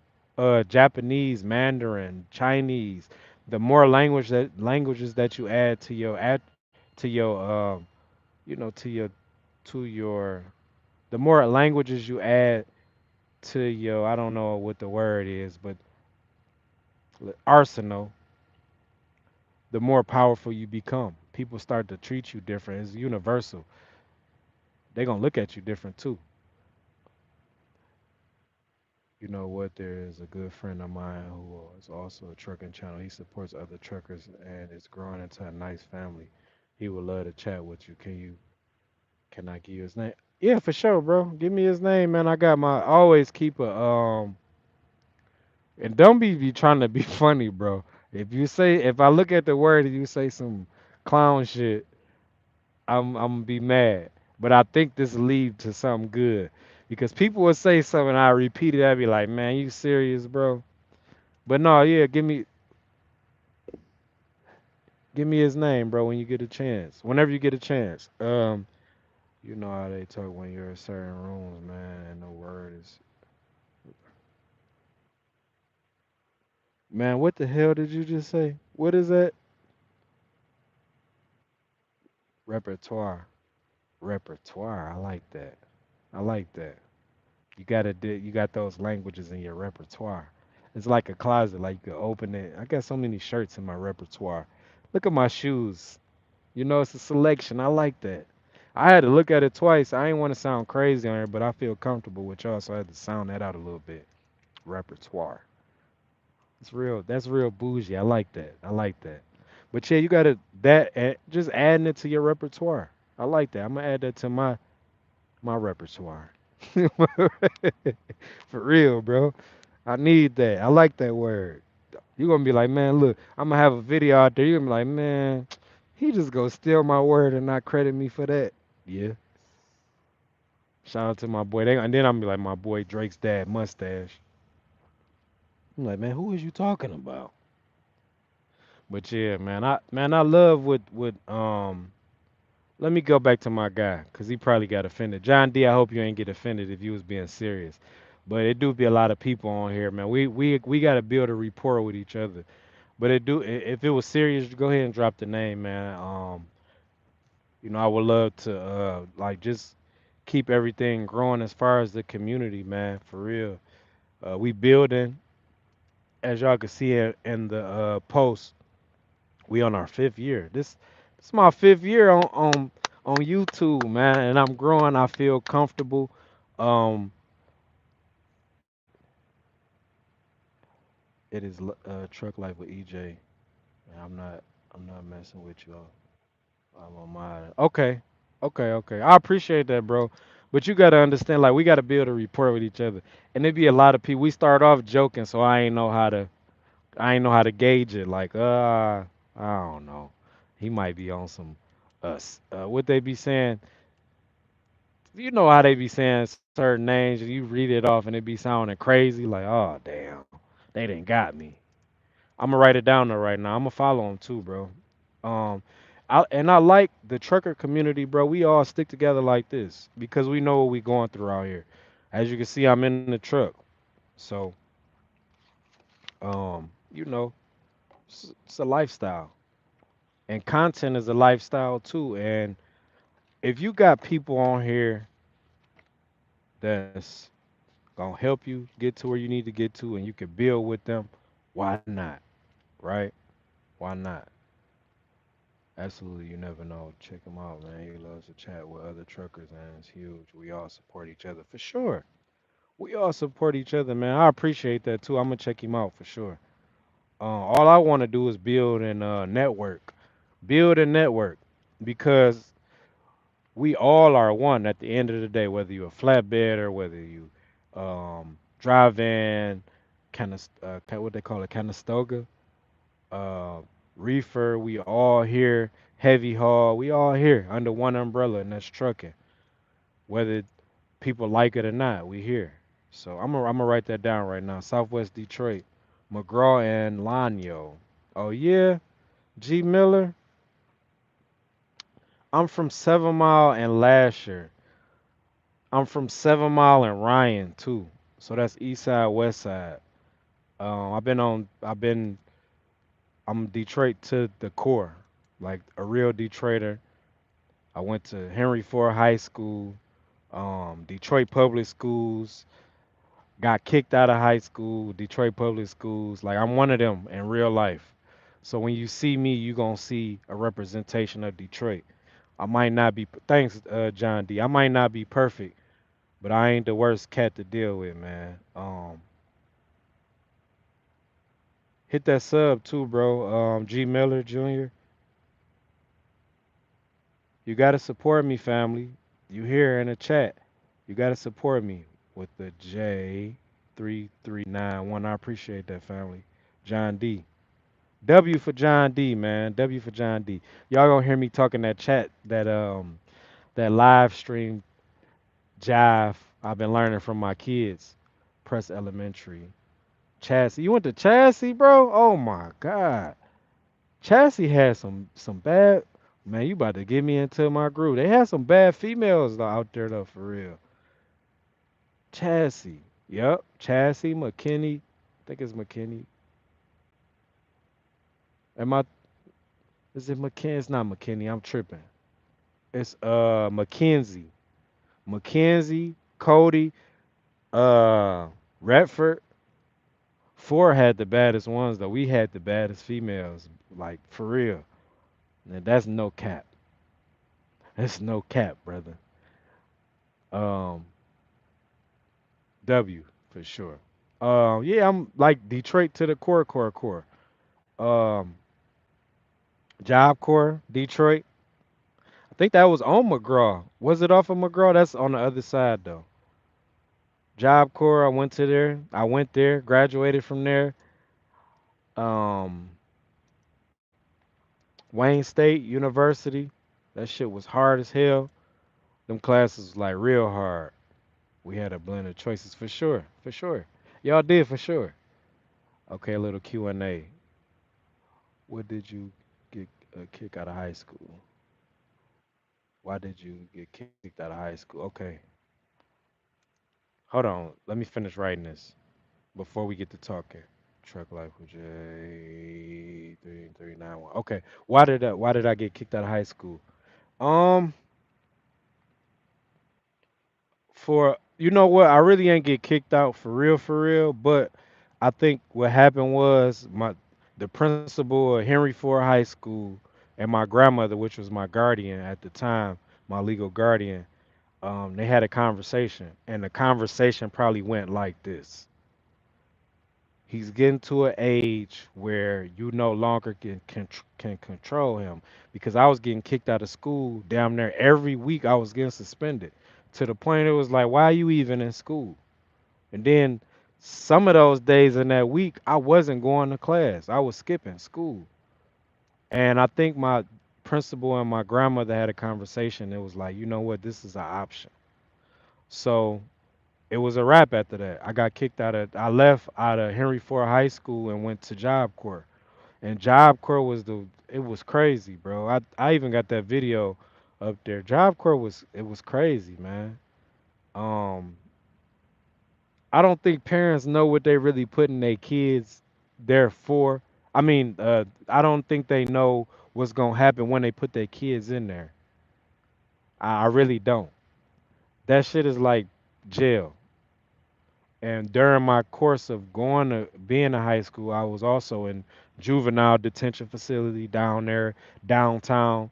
Japanese, Mandarin, Chinese. The more languages that you add to your to your the more languages you add to your I don't know what the word is, but arsenal, the more powerful you become. People start to treat you different. It's universal. They're gonna look at you different too. You know what? There is a good friend of mine who is also a trucking channel. He supports other truckers and it's growing into a nice family. He would love to chat with you. Can I give you his name? Yeah, for sure, bro. Give me his name, man. I got my I always keep a and don't be trying to be funny, bro. If I look at the word and you say some clown shit, I'm gonna be mad. But I think this lead to something good. Because people will say something, I repeat it, I'd be like, man, you serious, bro? But no, yeah, give me his name, bro, when you get a chance. Whenever you get a chance. You know how they talk when you're in certain rooms, man, and the word is man, what the hell did you just say? What is that? Repertoire. Repertoire. I like that. I like that. You got those languages in your repertoire. It's like a closet, like you could open it. I got so many shirts in my repertoire. Look at my shoes. You know, it's a selection. I like that. I had to look at it twice. I ain't want to sound crazy on here, but I feel comfortable with y'all, so I had to sound that out a little bit. Repertoire. It's real. That's real bougie. I like that. I like that. But yeah, you gotta just adding it to your repertoire. I like that. I'm gonna add that to my repertoire. For real, bro. I need that. I like that word. You gonna be like, man, look, I'm gonna have a video out there. You gonna be like, man, he just gonna steal my word and not credit me for that. Yeah. Shout out to my boy. And then I'm be like, my boy Drake's dad, Mustache. I'm like, man, who is you talking about? But yeah, man, I love what. Let me go back to my guy, cause he probably got offended. John D, I hope you ain't get offended if you was being serious. But it do be a lot of people on here, man. We gotta build a rapport with each other. But if it was serious, go ahead and drop the name, man. I would love to like just keep everything growing as far as the community, man, for real. We building, as y'all can see in the post. We on our 5th year. This is my 5th year on YouTube, man, and I'm growing. I feel comfortable. Um, it is truck life with EJ. And I'm not messing with you. I'm on my okay, okay. I appreciate that, bro. But you gotta understand, like we gotta build a rapport with each other, and there be a lot of people. We start off joking, so I ain't know how to gauge it. Like, I don't know. He might be on some, what they be saying. You know how they be saying certain names, and you read it off, and it be sounding crazy. Like, oh damn, they didn't got me. I'm gonna write it down though right now. I'm gonna follow him too, bro. Um, I like the trucker community, bro. We all stick together like this because we know what we going through out here. As you can see, I'm in the truck, so it's a lifestyle, and content is a lifestyle too. And if you got people on here that's gonna help you get to where you need to get to, and you can build with them, why not? Right? Why not? Absolutely, you never know. Check him out, man. He loves to chat with other truckers, and it's huge. We all support each other for sure. We all support each other, man. I appreciate that too. I'm gonna check him out for sure. All I want to do is build and network, build a network, because we all are one at the end of the day. Whether you're a flatbed or whether you drive in, what they call it, canastoga, uh, reefer. We all here, heavy haul. We all here under one umbrella, and that's trucking. Whether people like it or not, we here. So I'm gonna write that down right now. Southwest Detroit, McGraw and Lanyo. Oh yeah, G Miller. I'm from 7 Mile and Lasher. I'm from 7 Mile and Ryan too. So that's East Side, West Side. I'm Detroit to the core, like a real Detroiter. I went to Henry Ford High School, Detroit Public Schools. Got kicked out of high school, Detroit Public Schools. Like I'm one of them in real life. So when you see me, you gonna see a representation of Detroit. I might not be. Thanks, John D. I might not be perfect, but I ain't the worst cat to deal with, man. Hit that sub too, bro. G Miller Jr. You gotta support me, family. You here in the chat. You gotta support me with the J3391. I appreciate that, family. John D. W for John D, man. W for John D. Y'all gonna hear me talking that chat, that live stream jive I've been learning from my kids. Press Elementary. Chassis. You went to Chassis, bro? Oh my God. Chassis had some bad, man, you about to get me into my group. They had some bad females though, out there though, for real. Chassis. Yep. Chassis, McKinney. I think it's McKinney. Am I is it McKinney? It's not McKinney. I'm tripping. It's Mackenzie. Mackenzie. Cody, uh, Redford. Four had the baddest ones though. We had the baddest females, like for real. And that's no cap. That's no cap, brother. Um, W for sure. Yeah, I'm like Detroit to the core. Um, Job Corps, Detroit. I think that was on McGraw. Was it off of McGraw? That's on the other side though. Job Corps, I went to there. I went there, graduated from there. Um, Wayne State University. That shit was hard as hell. Them classes was like real hard. We had a blend of choices for sure, for sure. Y'all did for sure. Okay, a little Q&A. What did you get a kick out of high school? Why did you get kicked out of high school? Okay, hold on. Let me finish writing this before we get to talking. Truck life with J3391. Okay, why did I get kicked out of high school? Um, for you know what, I really ain't get kicked out for real. But I think what happened was the principal of Henry Ford High School and my grandmother, which was my guardian at the time, my legal guardian, they had a conversation, and the conversation probably went like this: he's getting to an age where you no longer can control him, because I was getting kicked out of school damn near every week. I was getting suspended to the point it was like, why are you even in school? And then some of those days in that week, I wasn't going to class. I was skipping school. And I think my principal and my grandmother had a conversation. It was like, you know what, this is an option. So it was a wrap after that. I left out of Henry Ford High School and went to Job Corps. And Job Corps it was crazy, bro. I even got that video up there. Job Corps it was crazy, man. Um, I don't think parents know what they really putting their kids there for. I don't think they know what's gonna happen when they put their kids in there. I really don't. That shit is like jail. And during my course of going to being in high school, I was also in juvenile detention facility down there, downtown.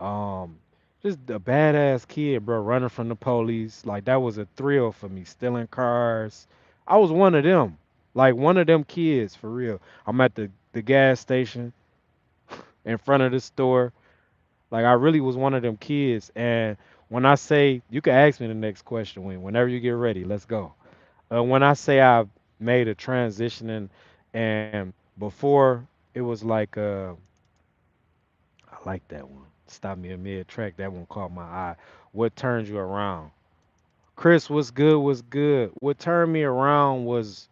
Um, just a badass kid, bro, running from the police. Like that was a thrill for me, stealing cars. I was one of them, like one of them kids for real. I'm at the gas station in front of the store. Like I really was one of them kids. And when I say, you can ask me the next question whenever you get ready. Let's go. When I say I made a transition and before it was like I like that one. Stop me in mid track. That one caught my eye. What turns you around? Chris, what's good? What's good? What turned me around was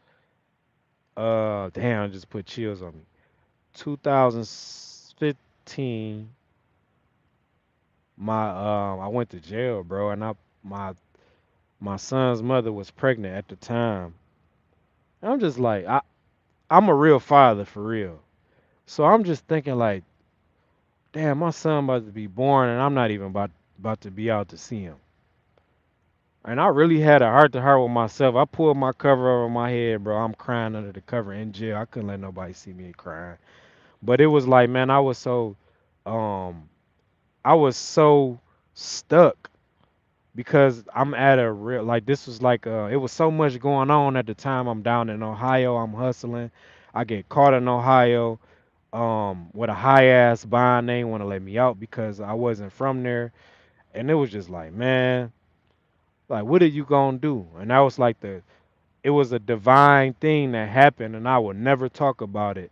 damn, just put chills on me. 2015, I went to jail, bro, and my my son's mother was pregnant at the time. And I'm just like I'm a real father for real. So I'm just thinking like, damn, my son about to be born and I'm not even about to be out to see him. And I really had a heart to heart with myself. I pulled my cover over my head, bro. I'm crying under the cover in jail. I couldn't let nobody see me crying. But it was like, man, um I was so stuck because I'm at a real like this was like it was so much going on at the time. I'm down in Ohio, I'm hustling. I get caught in Ohio with a high ass bond. They didn't want to let me out because I wasn't from there. And it was just like, man, like what are you gonna do? And that was like it was a divine thing that happened, and I will never talk about it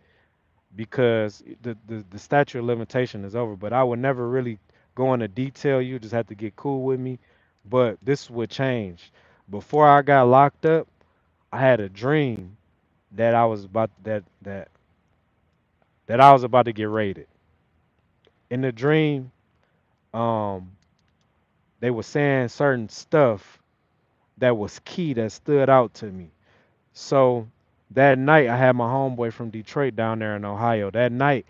because the statute of limitation is over. But I would never really go into detail. You just have to get cool with me. But this would change. Before I got locked up, I had a dream that I was about to get raided. In the dream, um, they were saying certain stuff that was key that stood out to me. So that night, I had my homeboy from Detroit down there in Ohio. That night,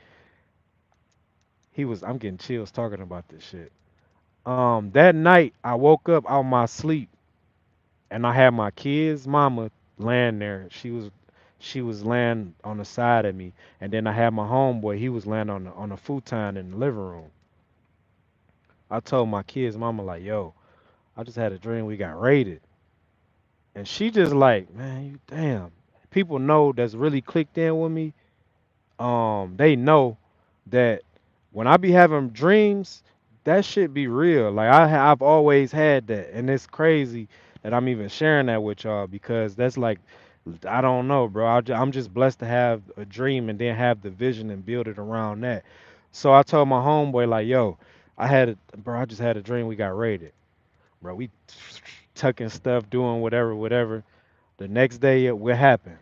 I'm getting chills talking about this shit. That night, I woke up out my sleep and I had my kids' mama laying there. She was laying on the side of me, and then I had my homeboy. He was laying on the futon in the living room. I told my kids' mama like, "Yo, I just had a dream we got raided," and she just like, "Man, you damn." People know that's really clicked in with me. They know that when I be having dreams, that shit be real. Like I've always had that, and it's crazy that I'm even sharing that with y'all because that's like, I don't know, bro. I'm just blessed to have a dream and then have the vision and build it around that. So I told my homeboy like, yo, bro. I just had a dream we got raided, bro. We tucking stuff, doing whatever, whatever. The next day, what happened?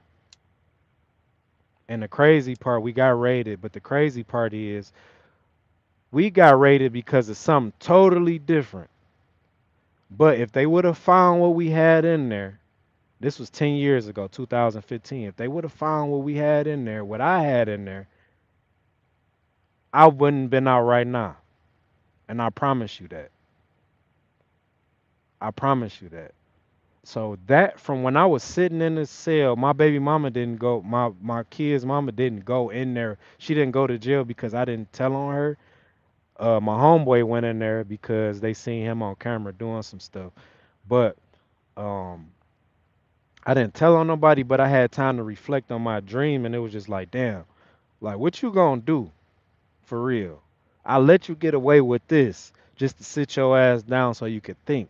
And the crazy part, we got raided, but the crazy part is we got raided because of something totally different. But if they would have found what we had in there, this was 10 years ago, 2015. If they would have found what we had in there, what I had in there, I wouldn't been out right now. And I promise you that. I promise you that. So that from when I was sitting in the cell, my baby mama didn't go, my kid's mama didn't go in there. She didn't go to jail because I didn't tell on her. My homeboy went in there because they seen him on camera doing some stuff. But um, I didn't tell on nobody, but I had time to reflect on my dream, and it was just like, damn, like what you gonna do for real? I let you get away with this just to sit your ass down so you could think.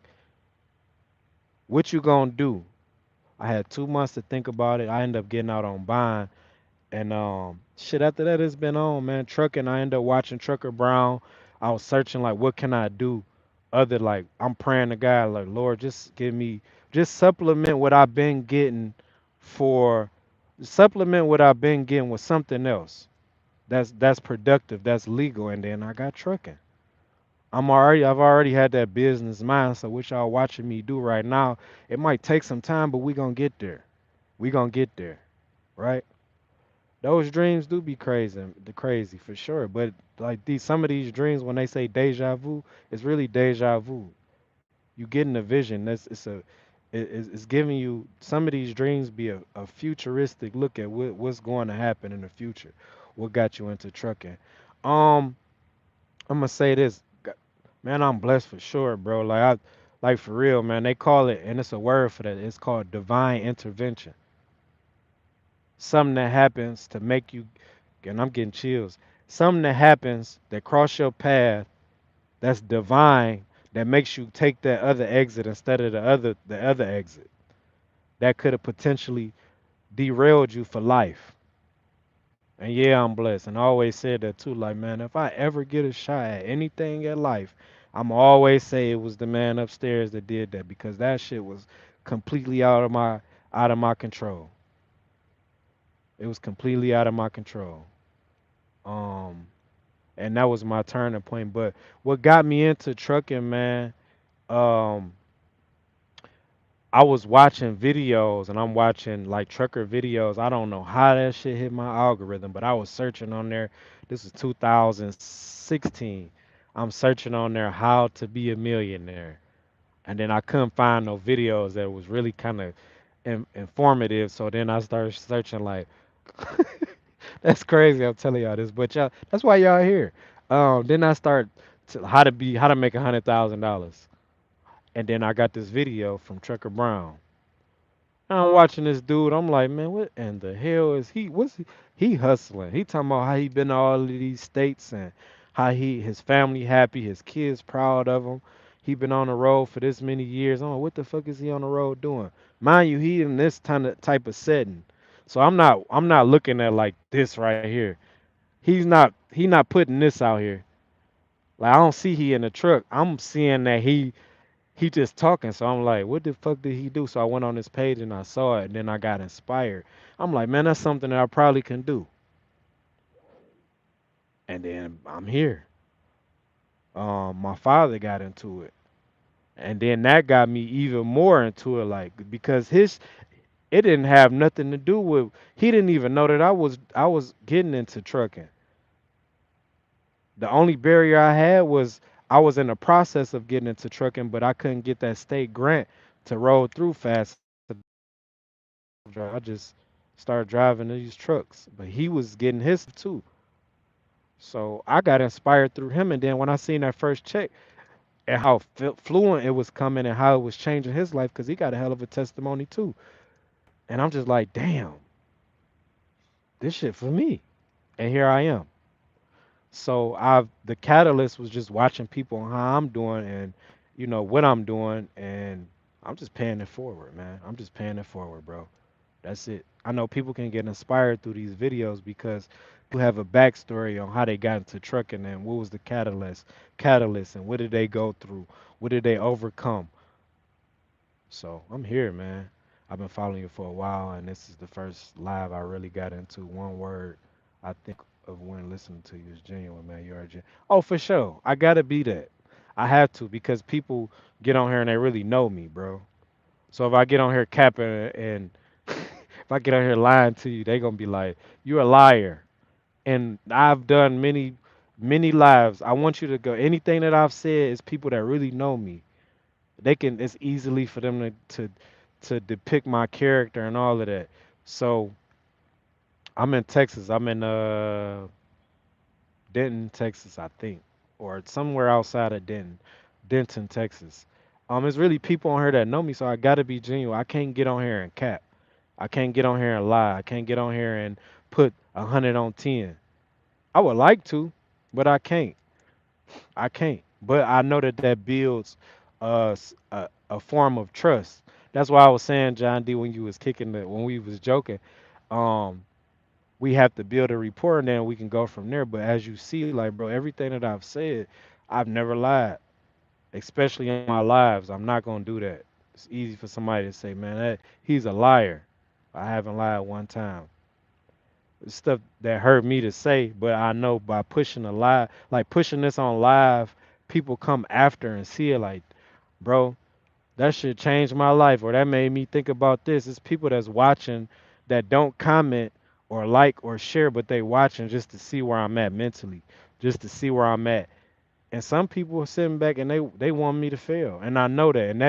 What you gonna do? I had 2 months to think about it. I ended up getting out on bond. And shit after that it's been on, man. Trucking, I ended up watching Trucker Brown. I was searching like what can I do other like I'm praying to God like Lord just give me just for supplement what I've been getting with something else. That's productive, that's legal, and then I got trucking. I've already had that business mind, so what y'all watching me do right now, it might take some time, but we gonna get there. We gonna get there, right? Those dreams do be crazy, the crazy for sure. But like some of these dreams, when they say deja vu, it's really deja vu. You getting a vision. It's giving you some of these dreams be a futuristic look at what's going to happen in the future. What got you into trucking? Um, I'm gonna say this, man. I'm blessed for sure, bro. Like for real, man. They call it, and it's a word for that. It's called divine intervention. Something that happens to make you, and I'm getting chills. Something that happens that cross your path that's divine that makes you take that other exit instead of the other exit that could have potentially derailed you for life. And yeah, I'm blessed. And I always said that too. Like, man, if I ever get a shot at anything in life, I'm always say it was the man upstairs that did that because that shit was completely out of my control. It was completely out of my control. Um, and that was my turning point. But what got me into trucking, man, um, I was watching videos and I'm watching like trucker videos. I don't know how that shit hit my algorithm, but I was searching on there. This is 2016. I'm searching on there how to be a millionaire. And then I couldn't find no videos that was really kind of informative. So then I started searching like that's crazy. I'm telling y'all this, but y'all, that's why y'all here. Then I start how to make $100,000, and then I got this video from Trucker Brown. I'm watching this dude. I'm like, man, what in the hell is he? He hustling? He talking about how he been to all of these states and how his family happy, his kids proud of him. He been on the road for this many years. I'm like, what the fuck is he on the road doing? Mind you, he in this type of setting. So I'm not looking at like this right here. He not putting this out here. Like I don't see he in the truck. I'm seeing that he just talking. So I'm like, what the fuck did he do? So I went on his page and I saw it, and then I got inspired. I'm like, man, that's something that I probably can do. And then I'm here. My father got into it, and then that got me even more into it, like because it didn't have nothing to do with. He didn't even know that I was getting into trucking. The only barrier I had was I was in the process of getting into trucking, but I couldn't get that state grant to roll through fast enough. I just started driving these trucks, but he was getting his too. So I got inspired through him, and then when I seen that first check and how fluent it was coming and how it was changing his life, because he got a hell of a testimony too. And I'm just like, damn, this shit for me. And here I am. So I've the catalyst was just watching people and how I'm doing and what I'm doing, and I'm just paying it forward, man. I'm just paying it forward, bro. That's it. I know people can get inspired through these videos because people have a backstory on how they got into trucking and what was the catalyst, and what did they go through, what did they overcome. So I'm here, man. I've been following you for a while, and this is the first live I really got into. One word I think of when listening to you is genuine, man. You are genuine. Oh, for sure. I gotta be that. I have to because people get on here and they really know me, bro. So if I get on here capping and if I get on here lying to you, they gonna be like, "You're a liar." And I've done many lives. I want you to go. Anything that I've said is people that really know me. They can. It's easily for them to depict my character and all of that. So I'm in Texas. I'm in Denton, Texas, I think, or somewhere outside of Denton, Texas. It's really people on here that know me, so I gotta be genuine. I can't get on here and cap. I can't get on here and lie. I can't get on here and put 100 on 10. I would like to, but I can't. I can't. But I know that that builds a form of trust. That's why I was saying, John D, when you was kicking the when we was joking, um, we have to build a rapport and then we can go from there. But as you see, like bro, everything that I've said, I've never lied, especially in my lives. I'm not gonna do that. It's easy for somebody to say, man, that he's a liar. I haven't lied one time. It's stuff that hurt me to say, but I know by pushing a live, like pushing this on live, people come after and see it like, bro, that shit changed my life, or that made me think about this. It's people that's watching that don't comment or like or share, but they watching just to see where I'm at mentally, just to see where I'm at. And some people are sitting back and they want me to fail, and I know that, and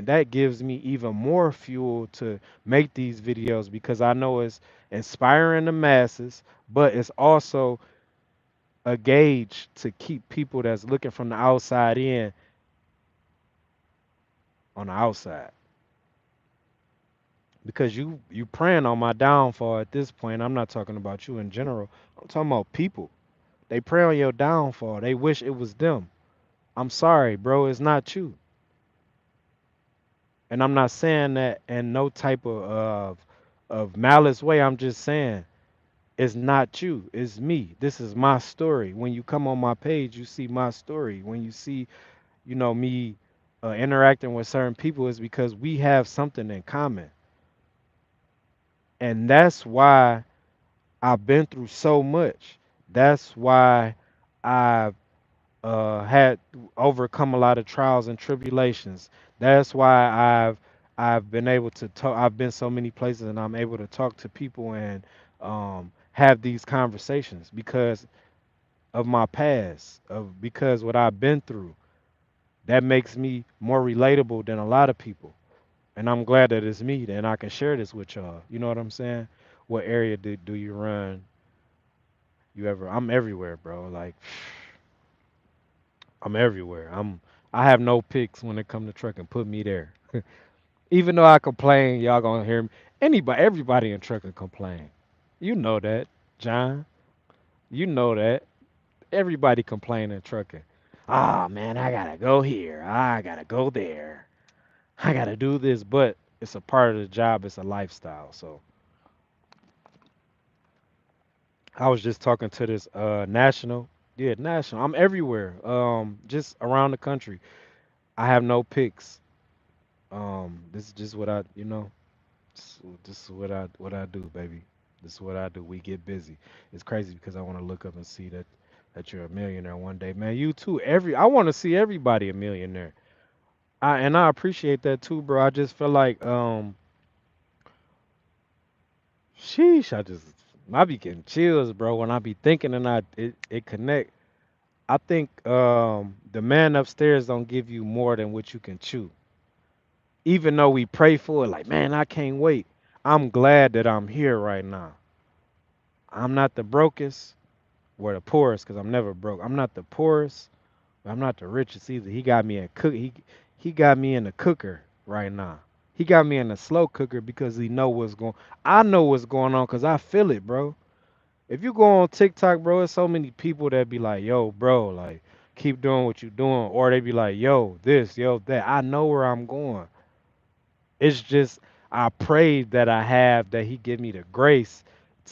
that gives me even more fuel to make these videos because I know it's inspiring the masses, but it's also a gauge to keep people that's looking from the outside in on the outside. Because you praying on my downfall at this point. I'm not talking about you in general. I'm talking about people. They pray on your downfall. They wish it was them. I'm sorry, bro. It's not you. And I'm not saying that in no type of malice way. I'm just saying it's not you. It's me. This is my story. When you come on my page, you see my story. When you see, me interacting with certain people, is because we have something in common. And that's why I've been through so much. That's why I've had overcome a lot of trials and tribulations. That's why I've been able to talk. I've been so many places, and I'm able to talk to people and have these conversations because of my past, of because what I've been through. That makes me more relatable than a lot of people, and I'm glad that it's me, and I can share this with y'all. You know what I'm saying? What area do you run? You ever? I'm everywhere, bro. Like I'm everywhere. I have no picks when it come to trucking. Put me there. Even though I complain, y'all gonna hear me. Everybody in trucking complain. You know that, John. You know that. Everybody complain in trucking. Ah man, I gotta go here. I gotta go there. I gotta do this, but it's a part of the job. It's a lifestyle. So I was just talking to this national. Yeah, national. I'm everywhere. Just around the country. I have no picks. This is just what this is what I do, baby. This is what I do. We get busy. It's crazy because I want to look up and see that you're a millionaire one day, man. You too. I want to see everybody a millionaire. I appreciate that too, bro. I just feel like sheesh. I be getting chills, bro, when I be thinking and it connect. I think the man upstairs don't give you more than what you can chew. Even though we pray for it, like, man, I can't wait. I'm glad that I'm here right now. I'm not the brokest or the poorest, because I'm never broke. I'm not the poorest, but I'm not the richest either. He got me he got me in the cooker right now. He got me in the slow cooker because he know what's going. I know what's going on because I feel it, bro. If you go on TikTok, bro, there's so many people that be like, yo, bro, like, keep doing what you doing. Or they be like, yo, this, yo, that. I know where I'm going. It's just, I pray that I have, that he give me the grace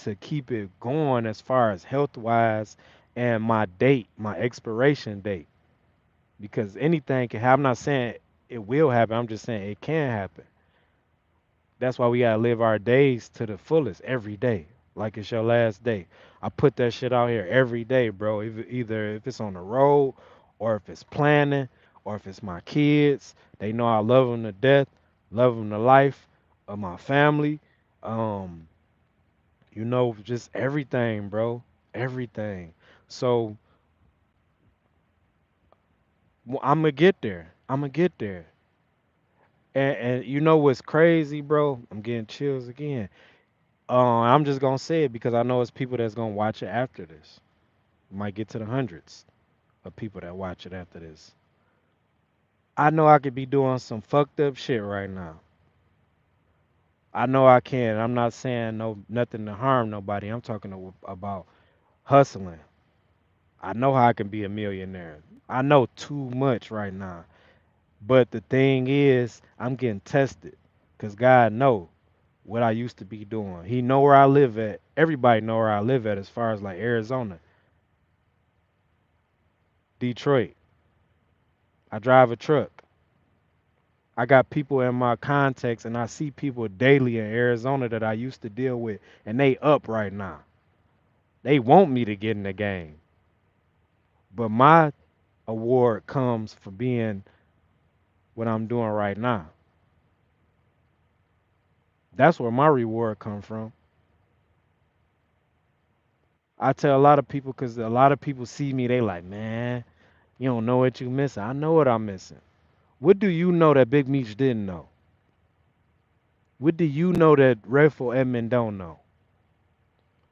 to keep it going as far as health wise and my date, my expiration date. Because anything can happen. I'm not saying it will happen. I'm just saying it can happen. That's why we gotta live our days to the fullest every day, like it's your last day. I put that shit out here every day, bro. Either if it's on the road, or if it's planning, or if it's my kids. They know I love them to death, love them to life, of my family. Um, just everything, bro, everything. So I'm gonna get there. I'm gonna get there. And you know what's crazy, bro? I'm getting chills again. I'm just gonna say it because I know it's people that's gonna watch it after this. Might get to the hundreds of people that watch it after this. I know I could be doing some fucked up shit right now. I know I can. I'm not saying no nothing to harm nobody. I'm talking about hustling. I know how I can be a millionaire. I know too much right now. But the thing is, I'm getting tested because God know what I used to be doing. He know where I live at. Everybody know where I live at as far as like Arizona, Detroit. I drive a truck. I got people in my contacts and I see people daily in Arizona that I used to deal with and they up right now. They want me to get in the game. But my award comes for being what I'm doing right now. That's where my reward come from. I tell a lot of people because a lot of people see me, they like, man, you don't know what you missing. I know what I'm missing. What do you know that Big Meech didn't know? What do you know that Redful Edmond don't know?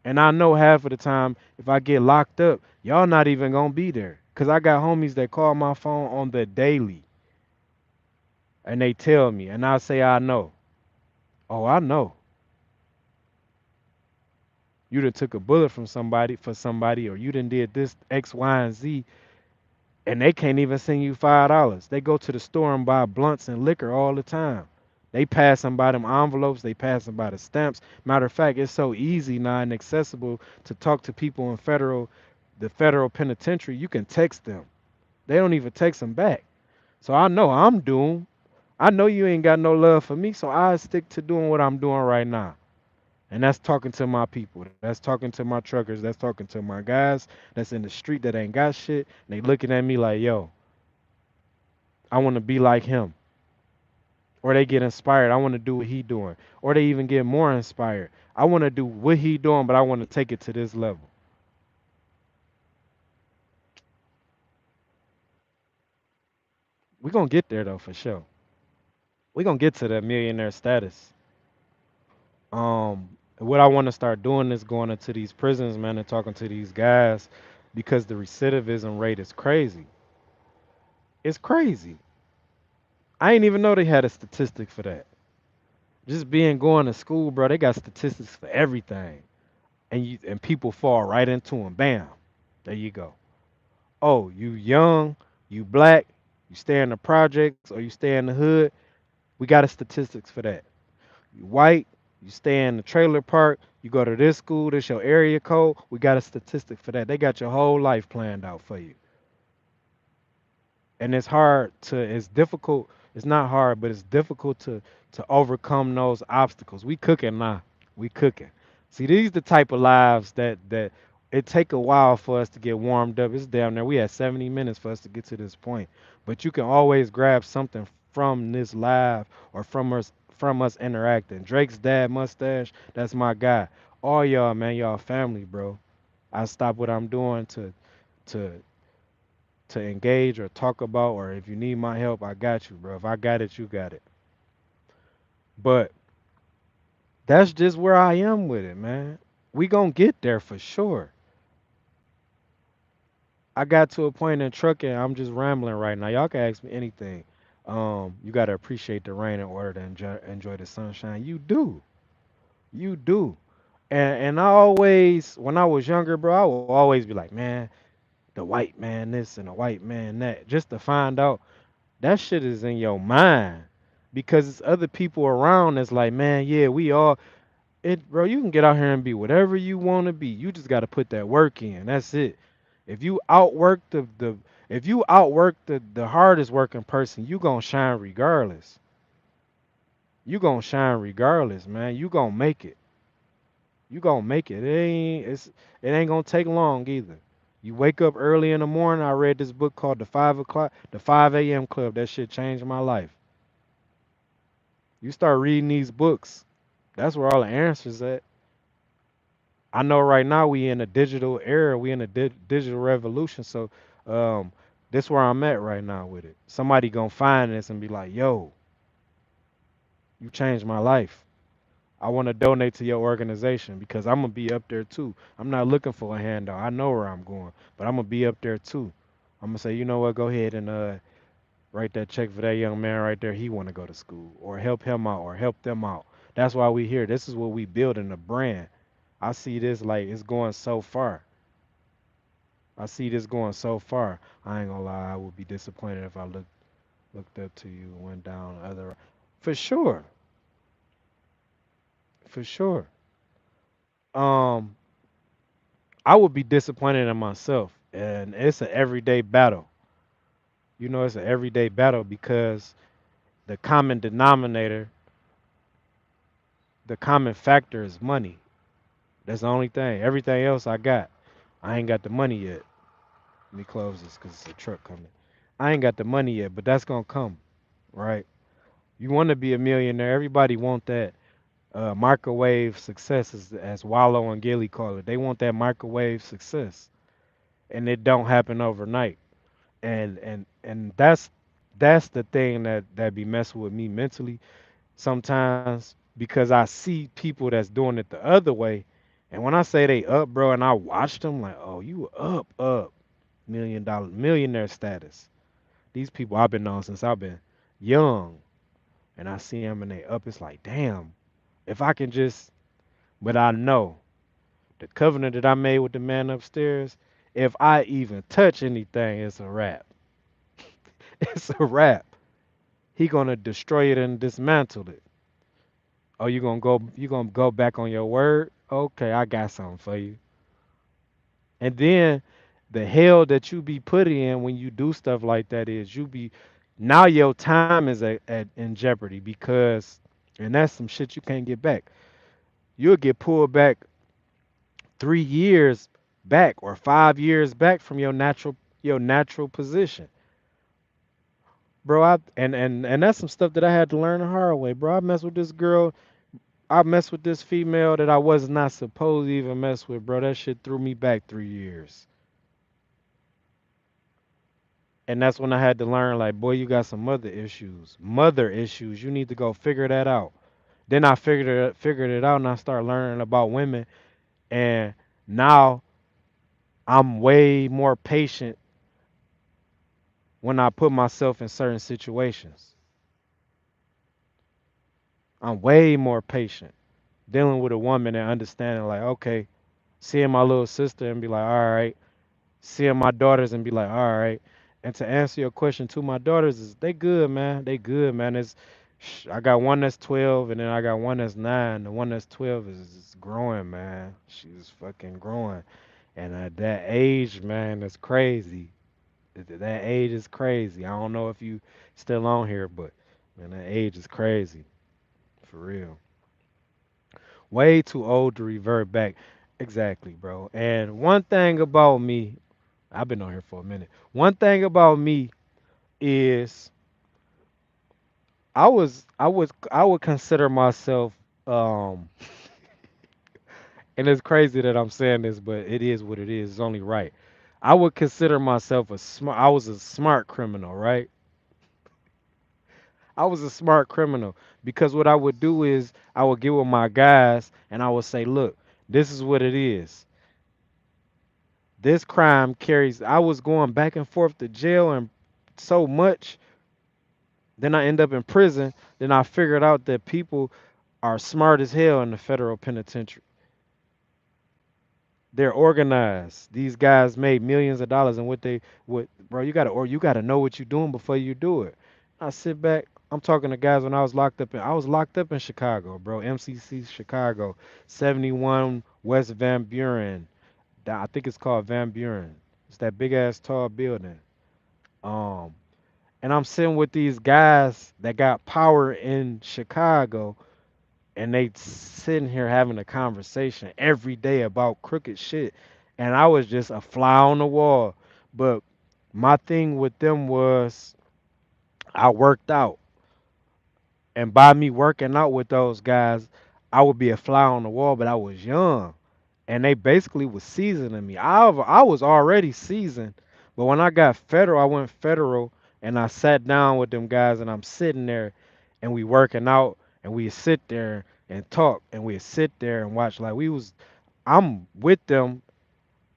And I know half of the time, if I get locked up, y'all not even gonna be there. Cause I got homies that call my phone on the daily and they tell me, and I say I know. Oh, I know. You done took a bullet from somebody for somebody, or you done did this X, Y, and Z, and they can't even send you $5. They go to the store and buy blunts and liquor all the time. They pass them by them envelopes, they pass them by the stamps. Matter of fact, it's so easy now and accessible to talk to people in the federal penitentiary. You can text them. They don't even text them back. So I know I'm doomed. I know you ain't got no love for me, so I stick to doing what I'm doing right now. And that's talking to my people. That's talking to my truckers. That's talking to my guys that's in the street that ain't got shit. And they looking at me like, yo, I want to be like him. Or they get inspired. I want to do what he doing. Or they even get more inspired. I want to do what he doing, but I want to take it to this level. We gonna get there though for sure. We gonna get to that millionaire status. What I want to start doing is going into these prisons, man, and talking to these guys because the recidivism rate is crazy. It's crazy. I ain't even know they had a statistic for that. Just being going to school, bro, they got statistics for everything. And people fall right into them. Bam. There you go. Oh, you young, you black, you stay in the projects or you stay in the hood. We got a statistics for that. You white, you stay in the trailer park, you go to this school, this your area code. We got a statistic for that. They got your whole life planned out for you. And it's difficult, it's not hard, but it's difficult to overcome those obstacles. We cooking now. We cooking. See, these the type of lives that it take a while for us to get warmed up. It's down there. We had 70 minutes for us to get to this point. But you can always grab something from this live or from us interacting. Drake's dad mustache, that's my guy. All y'all, man, y'all family, bro. I stop what I'm doing to to engage or talk about, or if you need my help, I got you, bro. If I got it, you got it. But that's just where I am with it, man. We gonna get there for sure. I got to a point in trucking. I'm just rambling right now. Y'all can ask me anything. You gotta appreciate the rain in order to enjoy the sunshine. You do, you do. And I always, when I was younger, bro, I would always be like, man, the white man this and the white man that, just to find out that shit is in your mind because it's other people around that's like, man, yeah, we all it, bro. You can get out here and be whatever you want to be. You just got to put that work in. That's it. If you outwork the if you outwork the hardest working person, you gonna shine regardless. You gonna shine regardless, man. You gonna make it. You gonna make it. It ain't gonna take long either. You wake up early in the morning. I read this book called the 5 a.m. Club. That shit changed my life. You start reading these books. That's where all the answers at. I know right now we in a digital era. We in a digital revolution. So um, this where I'm at right now with it. Somebody gonna find this and be like, "Yo, you changed my life. I want to donate to your organization because I'm gonna be up there too. I'm not looking for a handout. I know where I'm going, but I'm gonna be up there too. I'm gonna say, you know what? Go ahead and write that check for that young man right there. He want to go to school, or help him out, or help them out. That's why we here. This is what we building a brand. I see this like it's going so far. I see this going so far. I ain't gonna lie. I would be disappointed if I looked up to you and went down other. For sure, for sure. Um, I would be disappointed in myself, and it's an everyday battle. You know, it's an everyday battle because the common denominator, the common factor is money. That's the only thing. Everything else I got. I ain't got the money yet. Let me close this because it's a truck coming. I ain't got the money yet, but that's gonna come, right? You want to be a millionaire. Everybody want that microwave success, as Wallow and Gilly call it. They want that microwave success, and it don't happen overnight. And that's the thing that be messing with me mentally sometimes because I see people that's doing it the other way, and when I say they up, bro, and I watch them like, oh, you up, $1 million millionaire status. These people I've been on since I've been young, and I see them and they up. It's like, damn, if I can just, but I know the covenant that I made with the man upstairs. If I even touch anything, it's a wrap. It's a wrap. He gonna destroy it and dismantle it. Oh, you gonna go back on your word? Okay, I got something for you. And then the hell that you be put in when you do stuff like that is you be now your time is in jeopardy because and that's some shit you can't get back. You'll get pulled back 3 years back or 5 years back from your natural position. Bro, and that's some stuff that I had to learn the hard way, bro. I messed with this girl. I messed with this female that I was not supposed to even mess with, bro. That shit threw me back 3 years. And that's when I had to learn, like, boy, you got some mother issues. Mother issues. You need to go figure that out. Then I figured it out and I started learning about women. And now I'm way more patient when I put myself in certain situations. I'm way more patient dealing with a woman and understanding, like, okay, seeing my little sister and be like, all right, seeing my daughters and be like, all right. And to answer your question too, my daughters is they good, man. They good, man. I got one that's 12 and then I got one that's 9. The one that's 12 is growing, man. She's fucking growing. And at that age, man, that's crazy. That age is crazy. I don't know if you still on here, but man, that age is crazy. For real. Way too old to revert back. Exactly, bro. And one thing about me, I've been on here for a minute. One thing about me is I would consider myself um and it's crazy that I'm saying this, but it is what it is. It's only right. I would consider myself I was a smart criminal, right? I was a smart criminal because what I would do is I would get with my guys and I would say, look, this is what it is. This crime carries. I was going back and forth to jail and so much. Then I end up in prison. Then I figured out that people are smart as hell in the federal penitentiary. They're organized. These guys made millions of dollars, and what, bro, you gotta know what you're doing before you do it. I sit back. I'm talking to guys when I was locked up in Chicago, bro. MCC Chicago, 71 West Van Buren. I think it's called Van Buren. It's that big ass tall building. Um, and I'm sitting with these guys that got power in Chicago, and they sitting here having a conversation every day about crooked shit, and I was just a fly on the wall. But my thing with them was I worked out, and by me working out with those guys, I would be a fly on the wall, but I was young, and they basically was seasoning me. I was already seasoned, but when I got federal, I went federal, and I sat down with them guys, and I'm sitting there, and we working out, and we sit there and talk, and we sit there and watch like we was. I'm with them.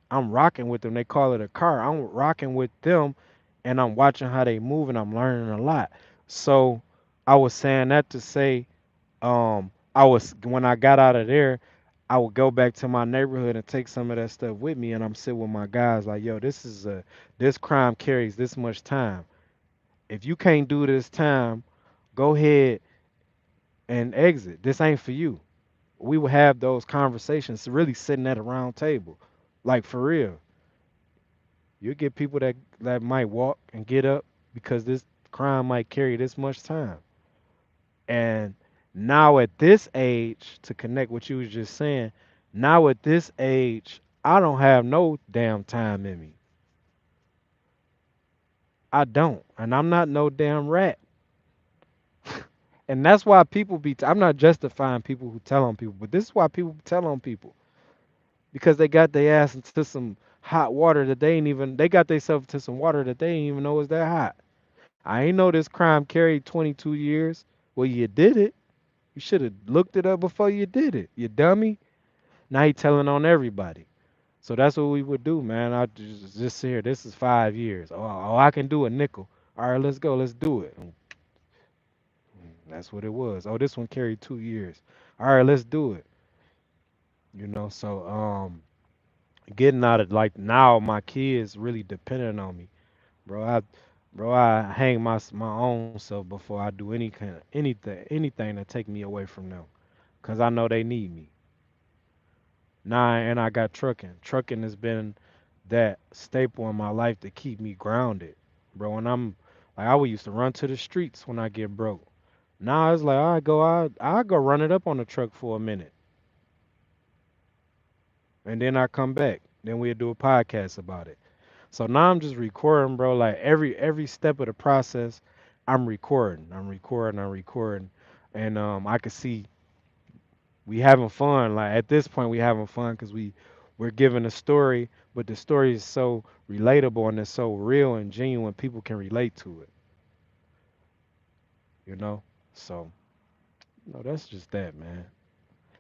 I'm rocking with them. They call it a car. I'm rocking with them, and I'm watching how they move, and I'm learning a lot. So I was saying that to say I was when I got out of there, I would go back to my neighborhood and take some of that stuff with me, and I'm sitting with my guys like, yo, this crime carries this much time. If you can't do this time, go ahead and exit. This ain't for you. We would have those conversations, really sitting at a round table, like for real. You get people that might walk and get up because this crime might carry this much time. And now at this age, to connect what you was just saying, now at this age, I don't have no damn time in me. I don't. And I'm not no damn rat. And that's why people I'm not justifying people who tell on people, but this is why people tell on people. Because they got their ass into some hot water that they got themselves into some water that they didn't even know was that hot. I ain't know this crime carried 22 years. Well, you did it. You should have looked it up before you did it, you dummy. Now he telling on everybody. So that's what we would do, man. I just sit here. This is 5 years. Oh, I can do a nickel. All right, let's go. Let's do it. And that's what it was. Oh, this one carried 2 years. All right, let's do it. So getting out of like now, my kids really dependent on me, bro. I hang my own self before I do anything to take me away from them, cause I know they need me. Nah, and I got trucking. Trucking has been that staple in my life to keep me grounded, bro. When I'm like, I would used to run to the streets when I get broke. Now it's like I go run it up on the truck for a minute, and then I come back. Then we'll do a podcast about it. So now I'm just recording, bro. Like every step of the process, I'm recording. I'm recording, and I can see we having fun. Like at this point, we having fun because we're giving a story, but the story is so relatable and it's so real and genuine. People can relate to it, you know. So no, that's just that, man.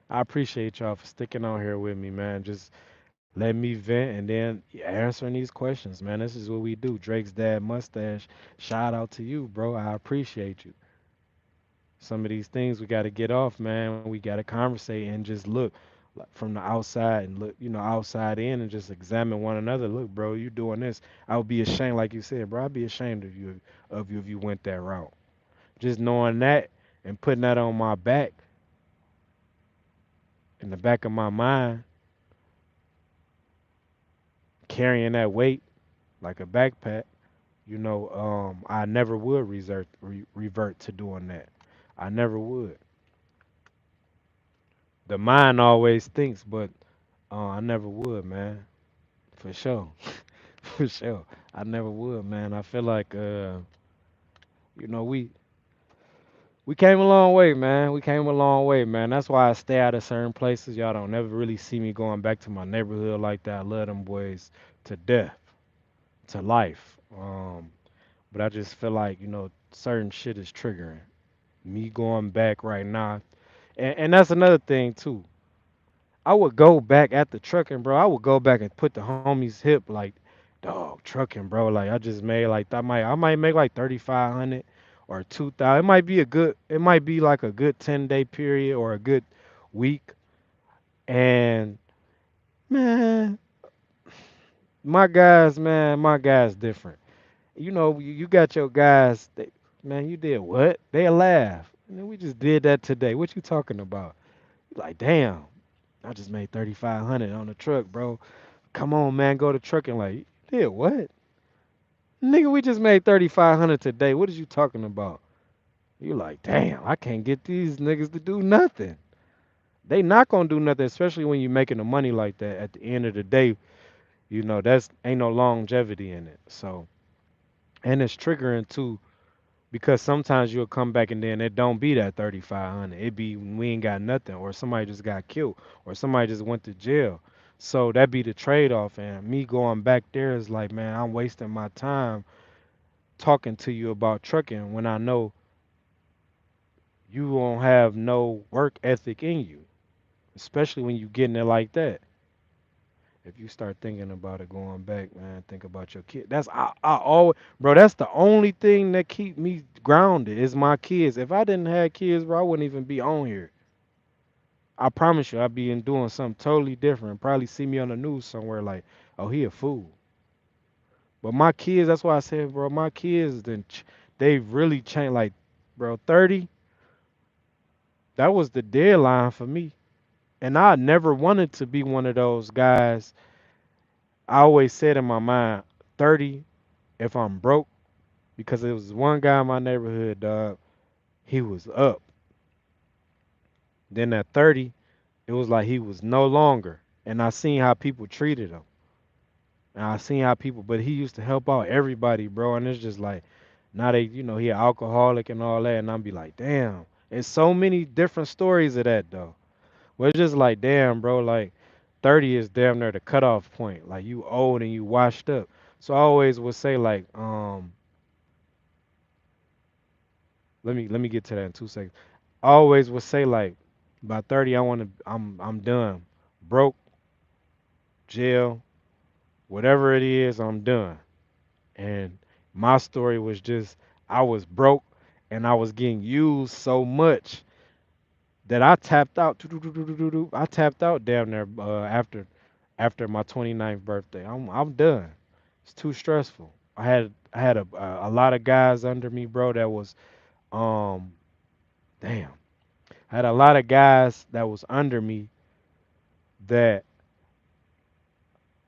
I appreciate y'all for sticking on here with me, man. Just let me vent and then answering these questions, man. This is what we do. Drake's dad mustache. Shout out to you, bro. I appreciate you. Some of these things we got to get off, man. We got to conversate and just look like, from the outside and look, outside in and just examine one another. Look, bro, you doing this. I would be ashamed, like you said, bro. I'd be ashamed of you if you went that route. Just knowing that and putting that on my back, in the back of my mind, carrying that weight like a backpack. I never would revert to doing that. I never would. The mind always thinks, but I never would, man. For sure. For sure. I never would, man. I feel like you know, we came a long way, man. We came a long way, man. That's why I stay out of certain places. Y'all don't never really see me going back to my neighborhood like that. I love them boys to death, to life. But I just feel like, certain shit is triggering. Me going back right now, and that's another thing too. I would go back at the trucking, bro. I would go back and put the homie's hip like, dog, trucking, bro. Like I just made like I might make like 3,500 or 2,000. It might be a good. It might be like a good 10-day period or a good week. And man, my guys different. You know, you got your guys. Man, you did what? They laugh. And then we just did that today. What you talking about? Like, damn, I just made 3,500 on the truck, bro. Come on, man, go to trucking. Like, you did what? Nigga, we just made 3,500 today. What is you talking about? You like, damn, I can't get these niggas to do nothing. They not gonna do nothing, especially when you making the money like that. At the end of the day, you know that's ain't no longevity in it. So, and it's triggering too because sometimes you'll come back and then it don't be that 3,500. It be we ain't got nothing, or somebody just got killed, or somebody just went to jail. So that be the trade off. And me going back there is like, man, I'm wasting my time talking to you about trucking when I know you won't have no work ethic in you, especially when you getting it like that. If you start thinking about it going back, man, think about your kid. I always, bro. That's the only thing that keep me grounded is my kids. If I didn't have kids, bro, I wouldn't even be on here. I promise you, I'd be in doing something totally different. Probably see me on the news somewhere like, oh, he a fool. But my kids, that's why I said, bro, my kids, they've really changed. Like, bro, 30, that was the deadline for me. And I never wanted to be one of those guys. I always said in my mind, 30, if I'm broke, because there was one guy in my neighborhood, dog, he was up. Then at 30, it was like he was no longer. And I seen how people treated him. And I seen how people, but he used to help out everybody, bro. And it's just like, now they, he an alcoholic and all that. And I'm be like, damn. It's so many different stories of that, though. Well, it's just like, damn, bro, like 30 is damn near the cutoff point. Like you old and you washed up. So I always would say like, let me get to that in 2 seconds. I always would say like, by 30, I'm done. Broke, jail, whatever it is, I'm done. And my story was just I was broke and I was getting used so much that I tapped out. I tapped out damn near after my 29th birthday. I'm done. It's too stressful. I had a lot of guys under me, bro. That was um damn. I had a lot of guys that was under me that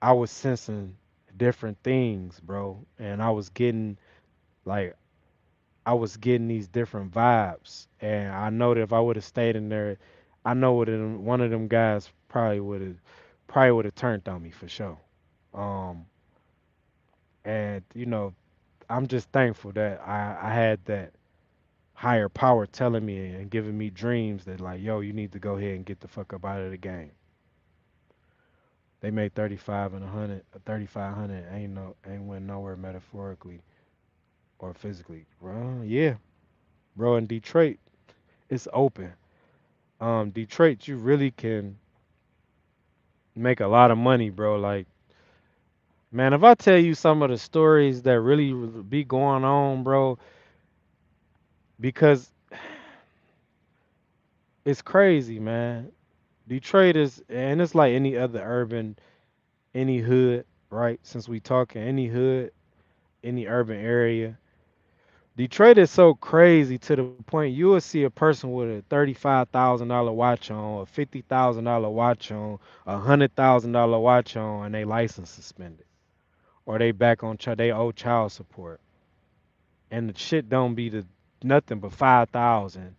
I was sensing different things, bro, and like I was getting these different vibes, and I know that if I would have stayed in there, I know one of them guys probably would have turned on me for sure. Um, and I'm just thankful that I had that higher power telling me and giving me dreams that like, yo, you need to go ahead and get the fuck up out of the game. They made 35 and 100, 3,500 ain't went nowhere metaphorically or physically, bro. Yeah, bro. In Detroit, it's open. Detroit, you really can make a lot of money, bro. Like, man, if I tell you some of the stories that really be going on, bro, because it's crazy, man. Detroit is, and it's like any other any hood, right? Since we talking any hood, any urban area, Detroit is so crazy to the point you will see a person with a $35,000 watch on, a $50,000 watch on, $100,000 watch on, and they license suspended, or they back on they owe child support, and the shit don't be the nothing but 5,000,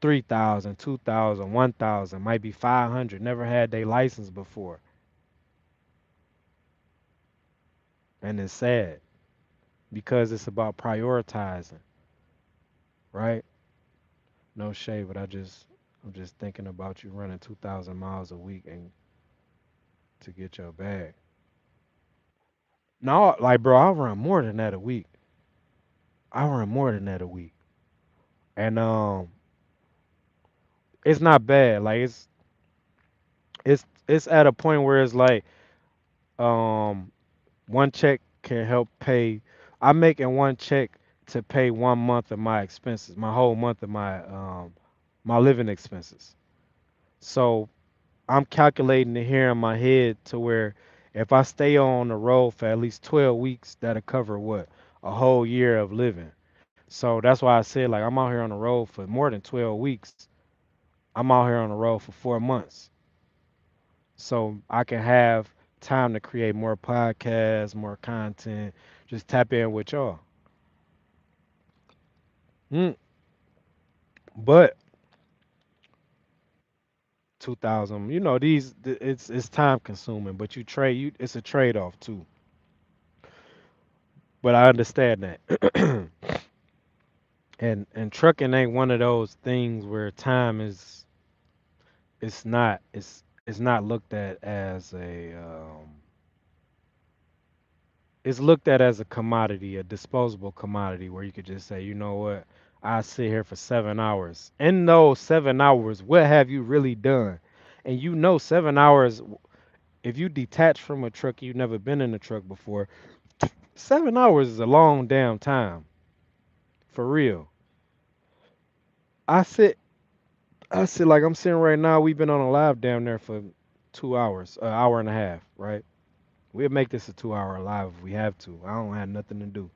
3,000, 2,000, 1,000, might be 500. Never had they license before, and it's sad because it's about prioritizing, right? No shade, but I'm just thinking about you running 2,000 miles a week and to get your bag. No, like bro, I run more than that a week. I run more than that a week. And it's not bad. Like it's at a point where it's like um one check can help pay. I'm making one check to pay 1 month of my expenses, my whole month of my living expenses. So I'm calculating it here in my head to where if I stay on the road for at least 12 weeks, that'll cover what? A whole year of living. So that's why I said like I'm out here on the road for more than 12 weeks. I'm out here on the road for 4 months. So I can have time to create more podcasts, more content, just tap in with y'all. Mm. But 2000, it's time consuming, but it's a trade off too. But I understand that. And trucking ain't one of those things where time is it's not looked at as a it's looked at as a commodity, a disposable commodity where you could just say, you know what, I sit here for 7 hours. In those 7 hours, what have you really done? And 7 hours, if you detach from a truck, you've never been in a truck before, 7 hours is a long damn time. For real. I sit I sit like I'm sitting right now, we've been on a live down there for 2 hours, an hour and a half, right? We'll make this a 2 hour live if we have to. I don't have nothing to do.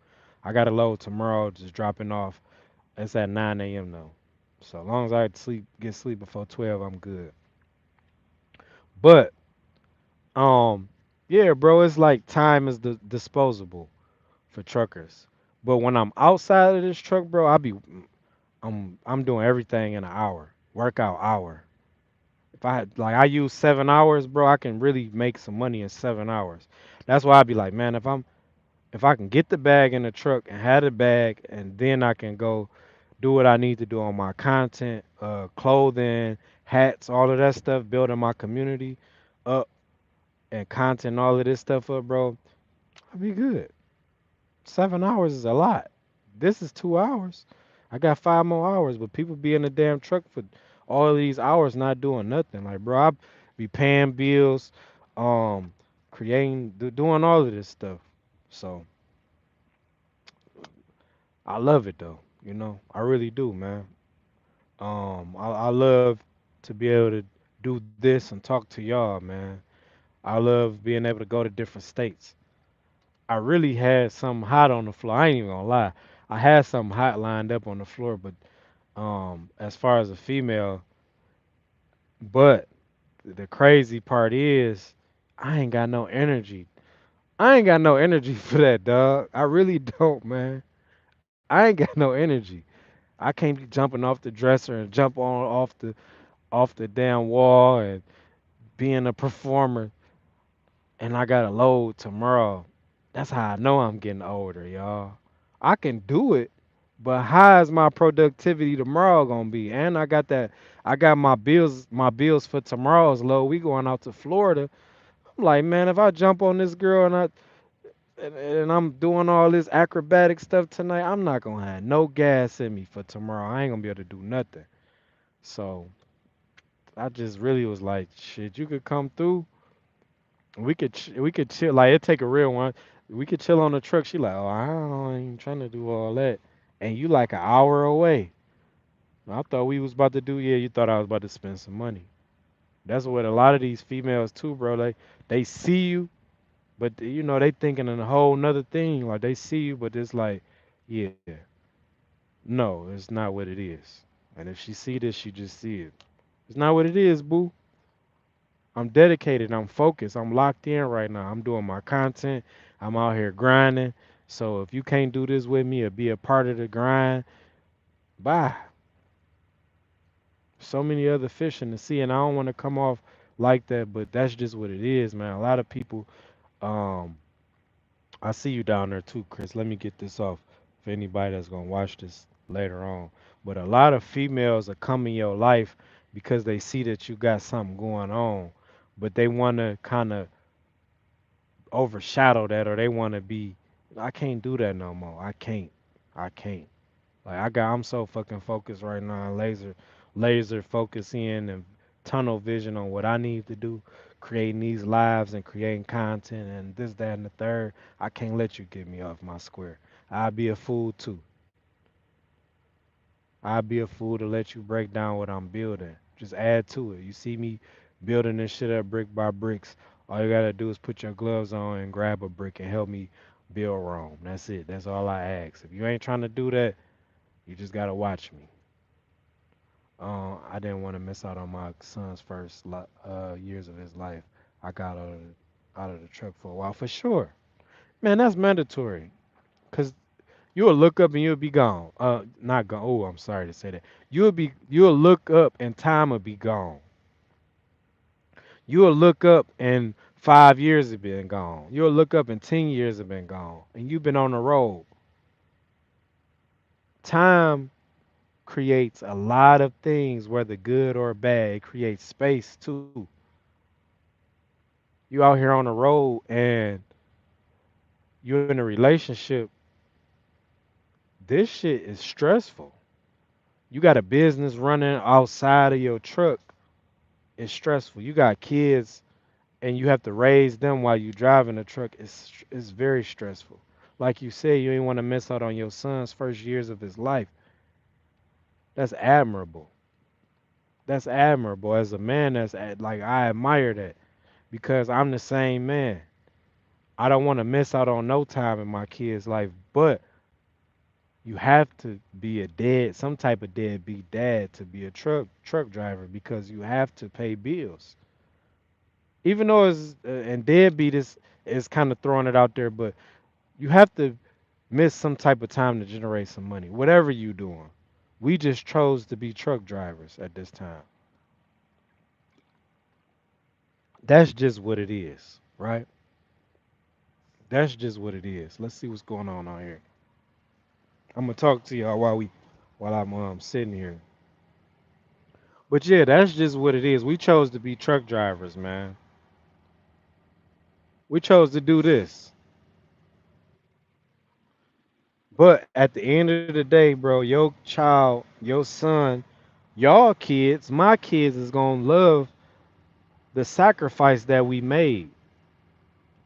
I got a load tomorrow, just dropping off. It's at 9 a.m. though. So as long as I get sleep before 12, I'm good. But um, yeah, bro, it's like time is the disposable for truckers. But when I'm outside of this truck, bro, I'm doing everything in an hour, workout hour. If I had like I use 7 hours, bro, I can really make some money in 7 hours. That's why I'd be like, man, if I can get the bag in the truck and have the bag, and then I can go do what I need to do on my content, clothing, hats, all of that stuff, building my community up and content, all of this stuff up, bro, I'll be good. 7 hours is a lot. This is 2 hours. I got 5 more hours, but people be in the damn truck for all of these hours not doing nothing. Like, bro, I be paying bills, um, doing all of this stuff. So I love it though. I really do, man. I love to be able to do this and talk to y'all, man. I love being able to go to different states. I really had something hot on the floor. I ain't even gonna lie. I had something hot lined up on the floor, but as far as a female, but the crazy part is I ain't got no energy. I ain't got no energy for that, dog. I really don't, man. I ain't got no energy. I can't be jumping off the dresser and jump on off the damn wall and being a performer, and I got a load tomorrow. That's how I know I'm getting older, y'all. I can do it, but how is my productivity tomorrow gonna be? And I got my bills for tomorrow's load. We going out to Florida. I'm like, man, if I jump on this girl and I'm doing all this acrobatic stuff tonight, I'm not gonna have no gas in me for tomorrow. I ain't gonna be able to do nothing. So I just really was like, shit, you could come through. We could chill. Like it take a real one. We could chill on the truck. She like, oh, I ain't trying to do all that. And you like an hour away. I thought we was about to do. Yeah, you thought I was about to spend some money. That's what a lot of these females too, bro. They see you, but they thinking in a whole nother thing. Like they see you, but it's like, yeah, no, it's not what it is. And if she see this, she just see it. It's not what it is, boo. I'm dedicated. I'm focused. I'm locked in right now. I'm doing my content. I'm out here grinding. So if you can't do this with me or be a part of the grind, bye. So many other fish in the sea, and I don't want to come off like that, but that's just what it is, man. A lot of people, um, I see you down there too, Chris. Let me get this off for anybody that's gonna watch this later on. But a lot of females are coming in your life because they see that you got something going on, but they want to kind of overshadow that, or they want to be, I can't do that no more. I can't. Like I'm so fucking focused right now, laser focus in and tunnel vision on what I need to do, creating these lives and creating content and this, that, and the third. I can't let you get me off my square. I'd be a fool too. I'd be a fool to let you break down what I'm building. Just add to it. You see me building this shit up brick by bricks. All you gotta do is put your gloves on and grab a brick and help me build Rome. That's it. That's all I ask. If you ain't trying to do that, you just gotta watch me. I didn't want to miss out on my son's first years of his life. I got out of the truck for a while for sure. Man, that's mandatory. Cause you'll look up and you'll be gone. Not gone. Oh, I'm sorry to say that. You'll look up and time will be gone. You'll look up and 5 years have been gone. You'll look up and 10 years have been gone. And you've been on the road. Time creates a lot of things, whether good or bad. It creates space too. You out here on the road and you're in a relationship, this shit is stressful. You got a business running outside of your truck, it's stressful. You got kids and you have to raise them while you driving the truck, it's very stressful. Like you said, you ain't want to miss out on your son's first years of his life. That's admirable. That's admirable. As a man, like I admire that because I'm the same man. I don't want to miss out on no time in my kid's life, but you have to be some type of deadbeat dad to be a truck driver because you have to pay bills. Even though it's and deadbeat is kind of throwing it out there, but you have to miss some type of time to generate some money. Whatever you doing, we just chose to be truck drivers at this time. That's just what it is, right? That's just what it is. Let's see what's going on out here. I'm gonna talk to y'all while I'm sitting here. But yeah, that's just what it is. We chose to be truck drivers, man. We chose to do this. But at the end of the day, bro, your child, your son, y'all kids, my kids is gonna love the sacrifice that we made.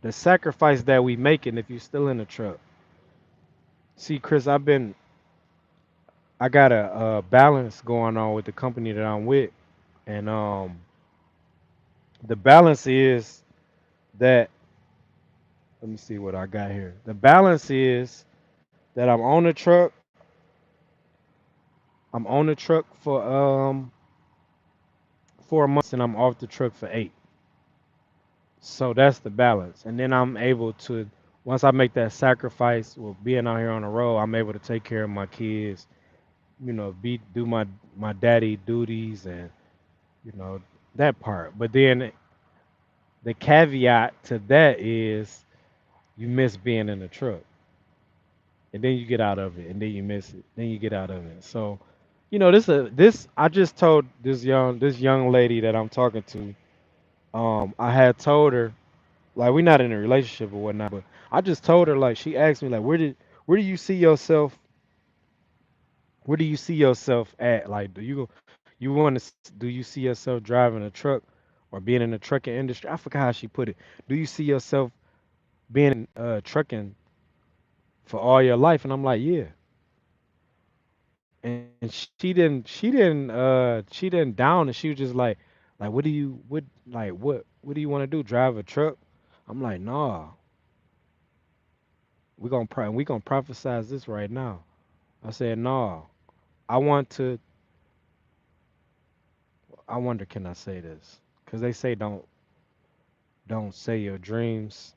The sacrifice that we making if you're still in the truck. See, Chris, I got a balance going on with the company that I'm with. And the balance is that let me see what I got here. The balance is that I'm on the truck for 4 months and I'm off the truck for 8. So that's the balance. And then I'm able to once I make that sacrifice with being out here on the road, I'm able to take care of my kids, do my daddy duties and you know that part. But then the caveat to that is you miss being in the truck. And then you get out of it and then you miss it. Then you get out of it. So, this I just told this young lady that I'm talking to, I had told her like we're not in a relationship or whatnot, but I just told her like she asked me like where do you see yourself where do you see yourself at? Like do you see yourself driving a truck or being in the trucking industry? I forgot how she put it. Do you see yourself being in trucking for all your life? And I'm like, yeah. And she didn't down and she was just like what do you want to do? Drive a truck? I'm like, nah, we gonna prophesize this right now. I said, nah. I want to I wonder can I say this? Because they say don't say your dreams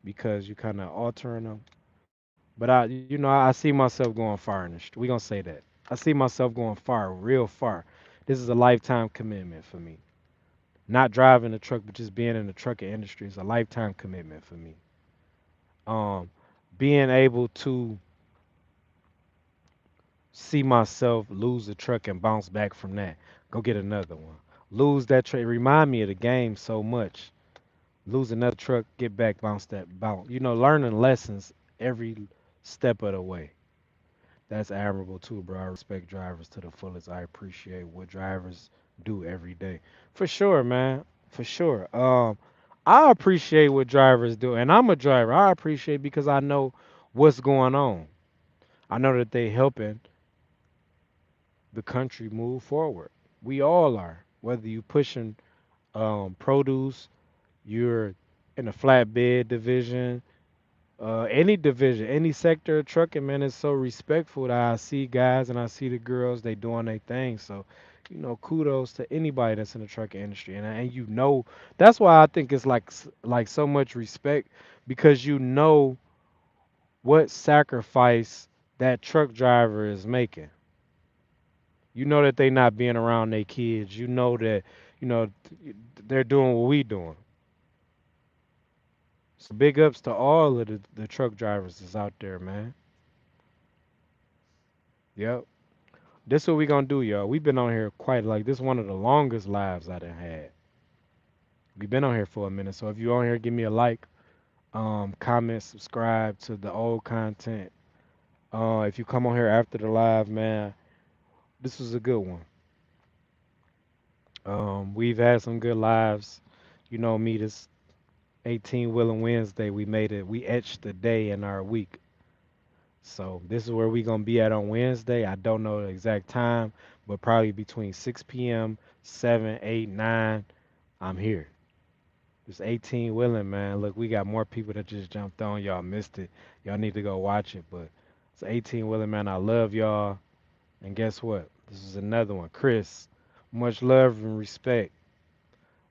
because you kind of altering them. But I see myself going far in this. We gonna say that. I see myself going far, real far. This is a lifetime commitment for me. Not driving a truck, but just being in the trucking industry is a lifetime commitment for me. Um, Being able to see myself lose the truck and bounce back from that, go get another one. Lose that truck. Remind me of the game so much. Lose another truck, get back, bounce that bounce. Learning lessons every step of the way. That's admirable too, bro. I respect drivers to the fullest. I appreciate what drivers do every day. For sure, man. For sure. I appreciate what drivers do, and I'm a driver. I appreciate because I know what's going on. I know that they helping the country move forward. We all are. Whether you pushing produce, you're in a flatbed division, any division, any sector of trucking, man, is so respectful that I see guys and I see the girls, they doing their thing. So, kudos to anybody that's in the trucking industry. And that's why I think it's like so much respect because you know what sacrifice that truck driver is making. You know that they not being around their kids. You know that, you know, they're doing what we doing. So big ups to all of the truck drivers that's out there, man. Yep. This what we gonna do, y'all. We've been on here quite like this one of the longest lives I done had. We've been on here for a minute. So if you on here, give me a like, comment, subscribe to the old content. If you come on here after the live, man, this was a good one. We've had some good lives. You know me, this 18 Willing Wednesday, we made it. We etched the day in our week. So this is where we gonna be at on Wednesday. I don't know the exact time, but probably between 6 p.m., 7, 8, 9. I'm here. It's 18 Willing, man. Look, we got more people that just jumped on. Y'all missed it. Y'all need to go watch it. But it's 18 Willing, man. I love y'all. And guess what? This is another one. Chris, much love and respect.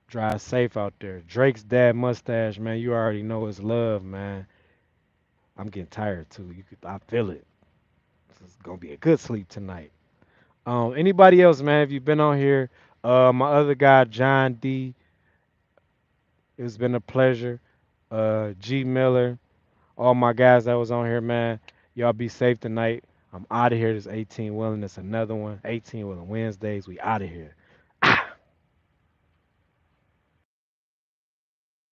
Drive safe out there. Drake's dad mustache, man. You already know it's love, man. I'm getting tired too. I feel it. It's gonna be a good sleep tonight. Anybody else, man? If you've been on here, my other guy, John D. It's been a pleasure. G Miller, all my guys that was on here, man. Y'all be safe tonight. I'm out of here. This 18 Willing. It's another one. 18 Willing Wednesdays. We out of here.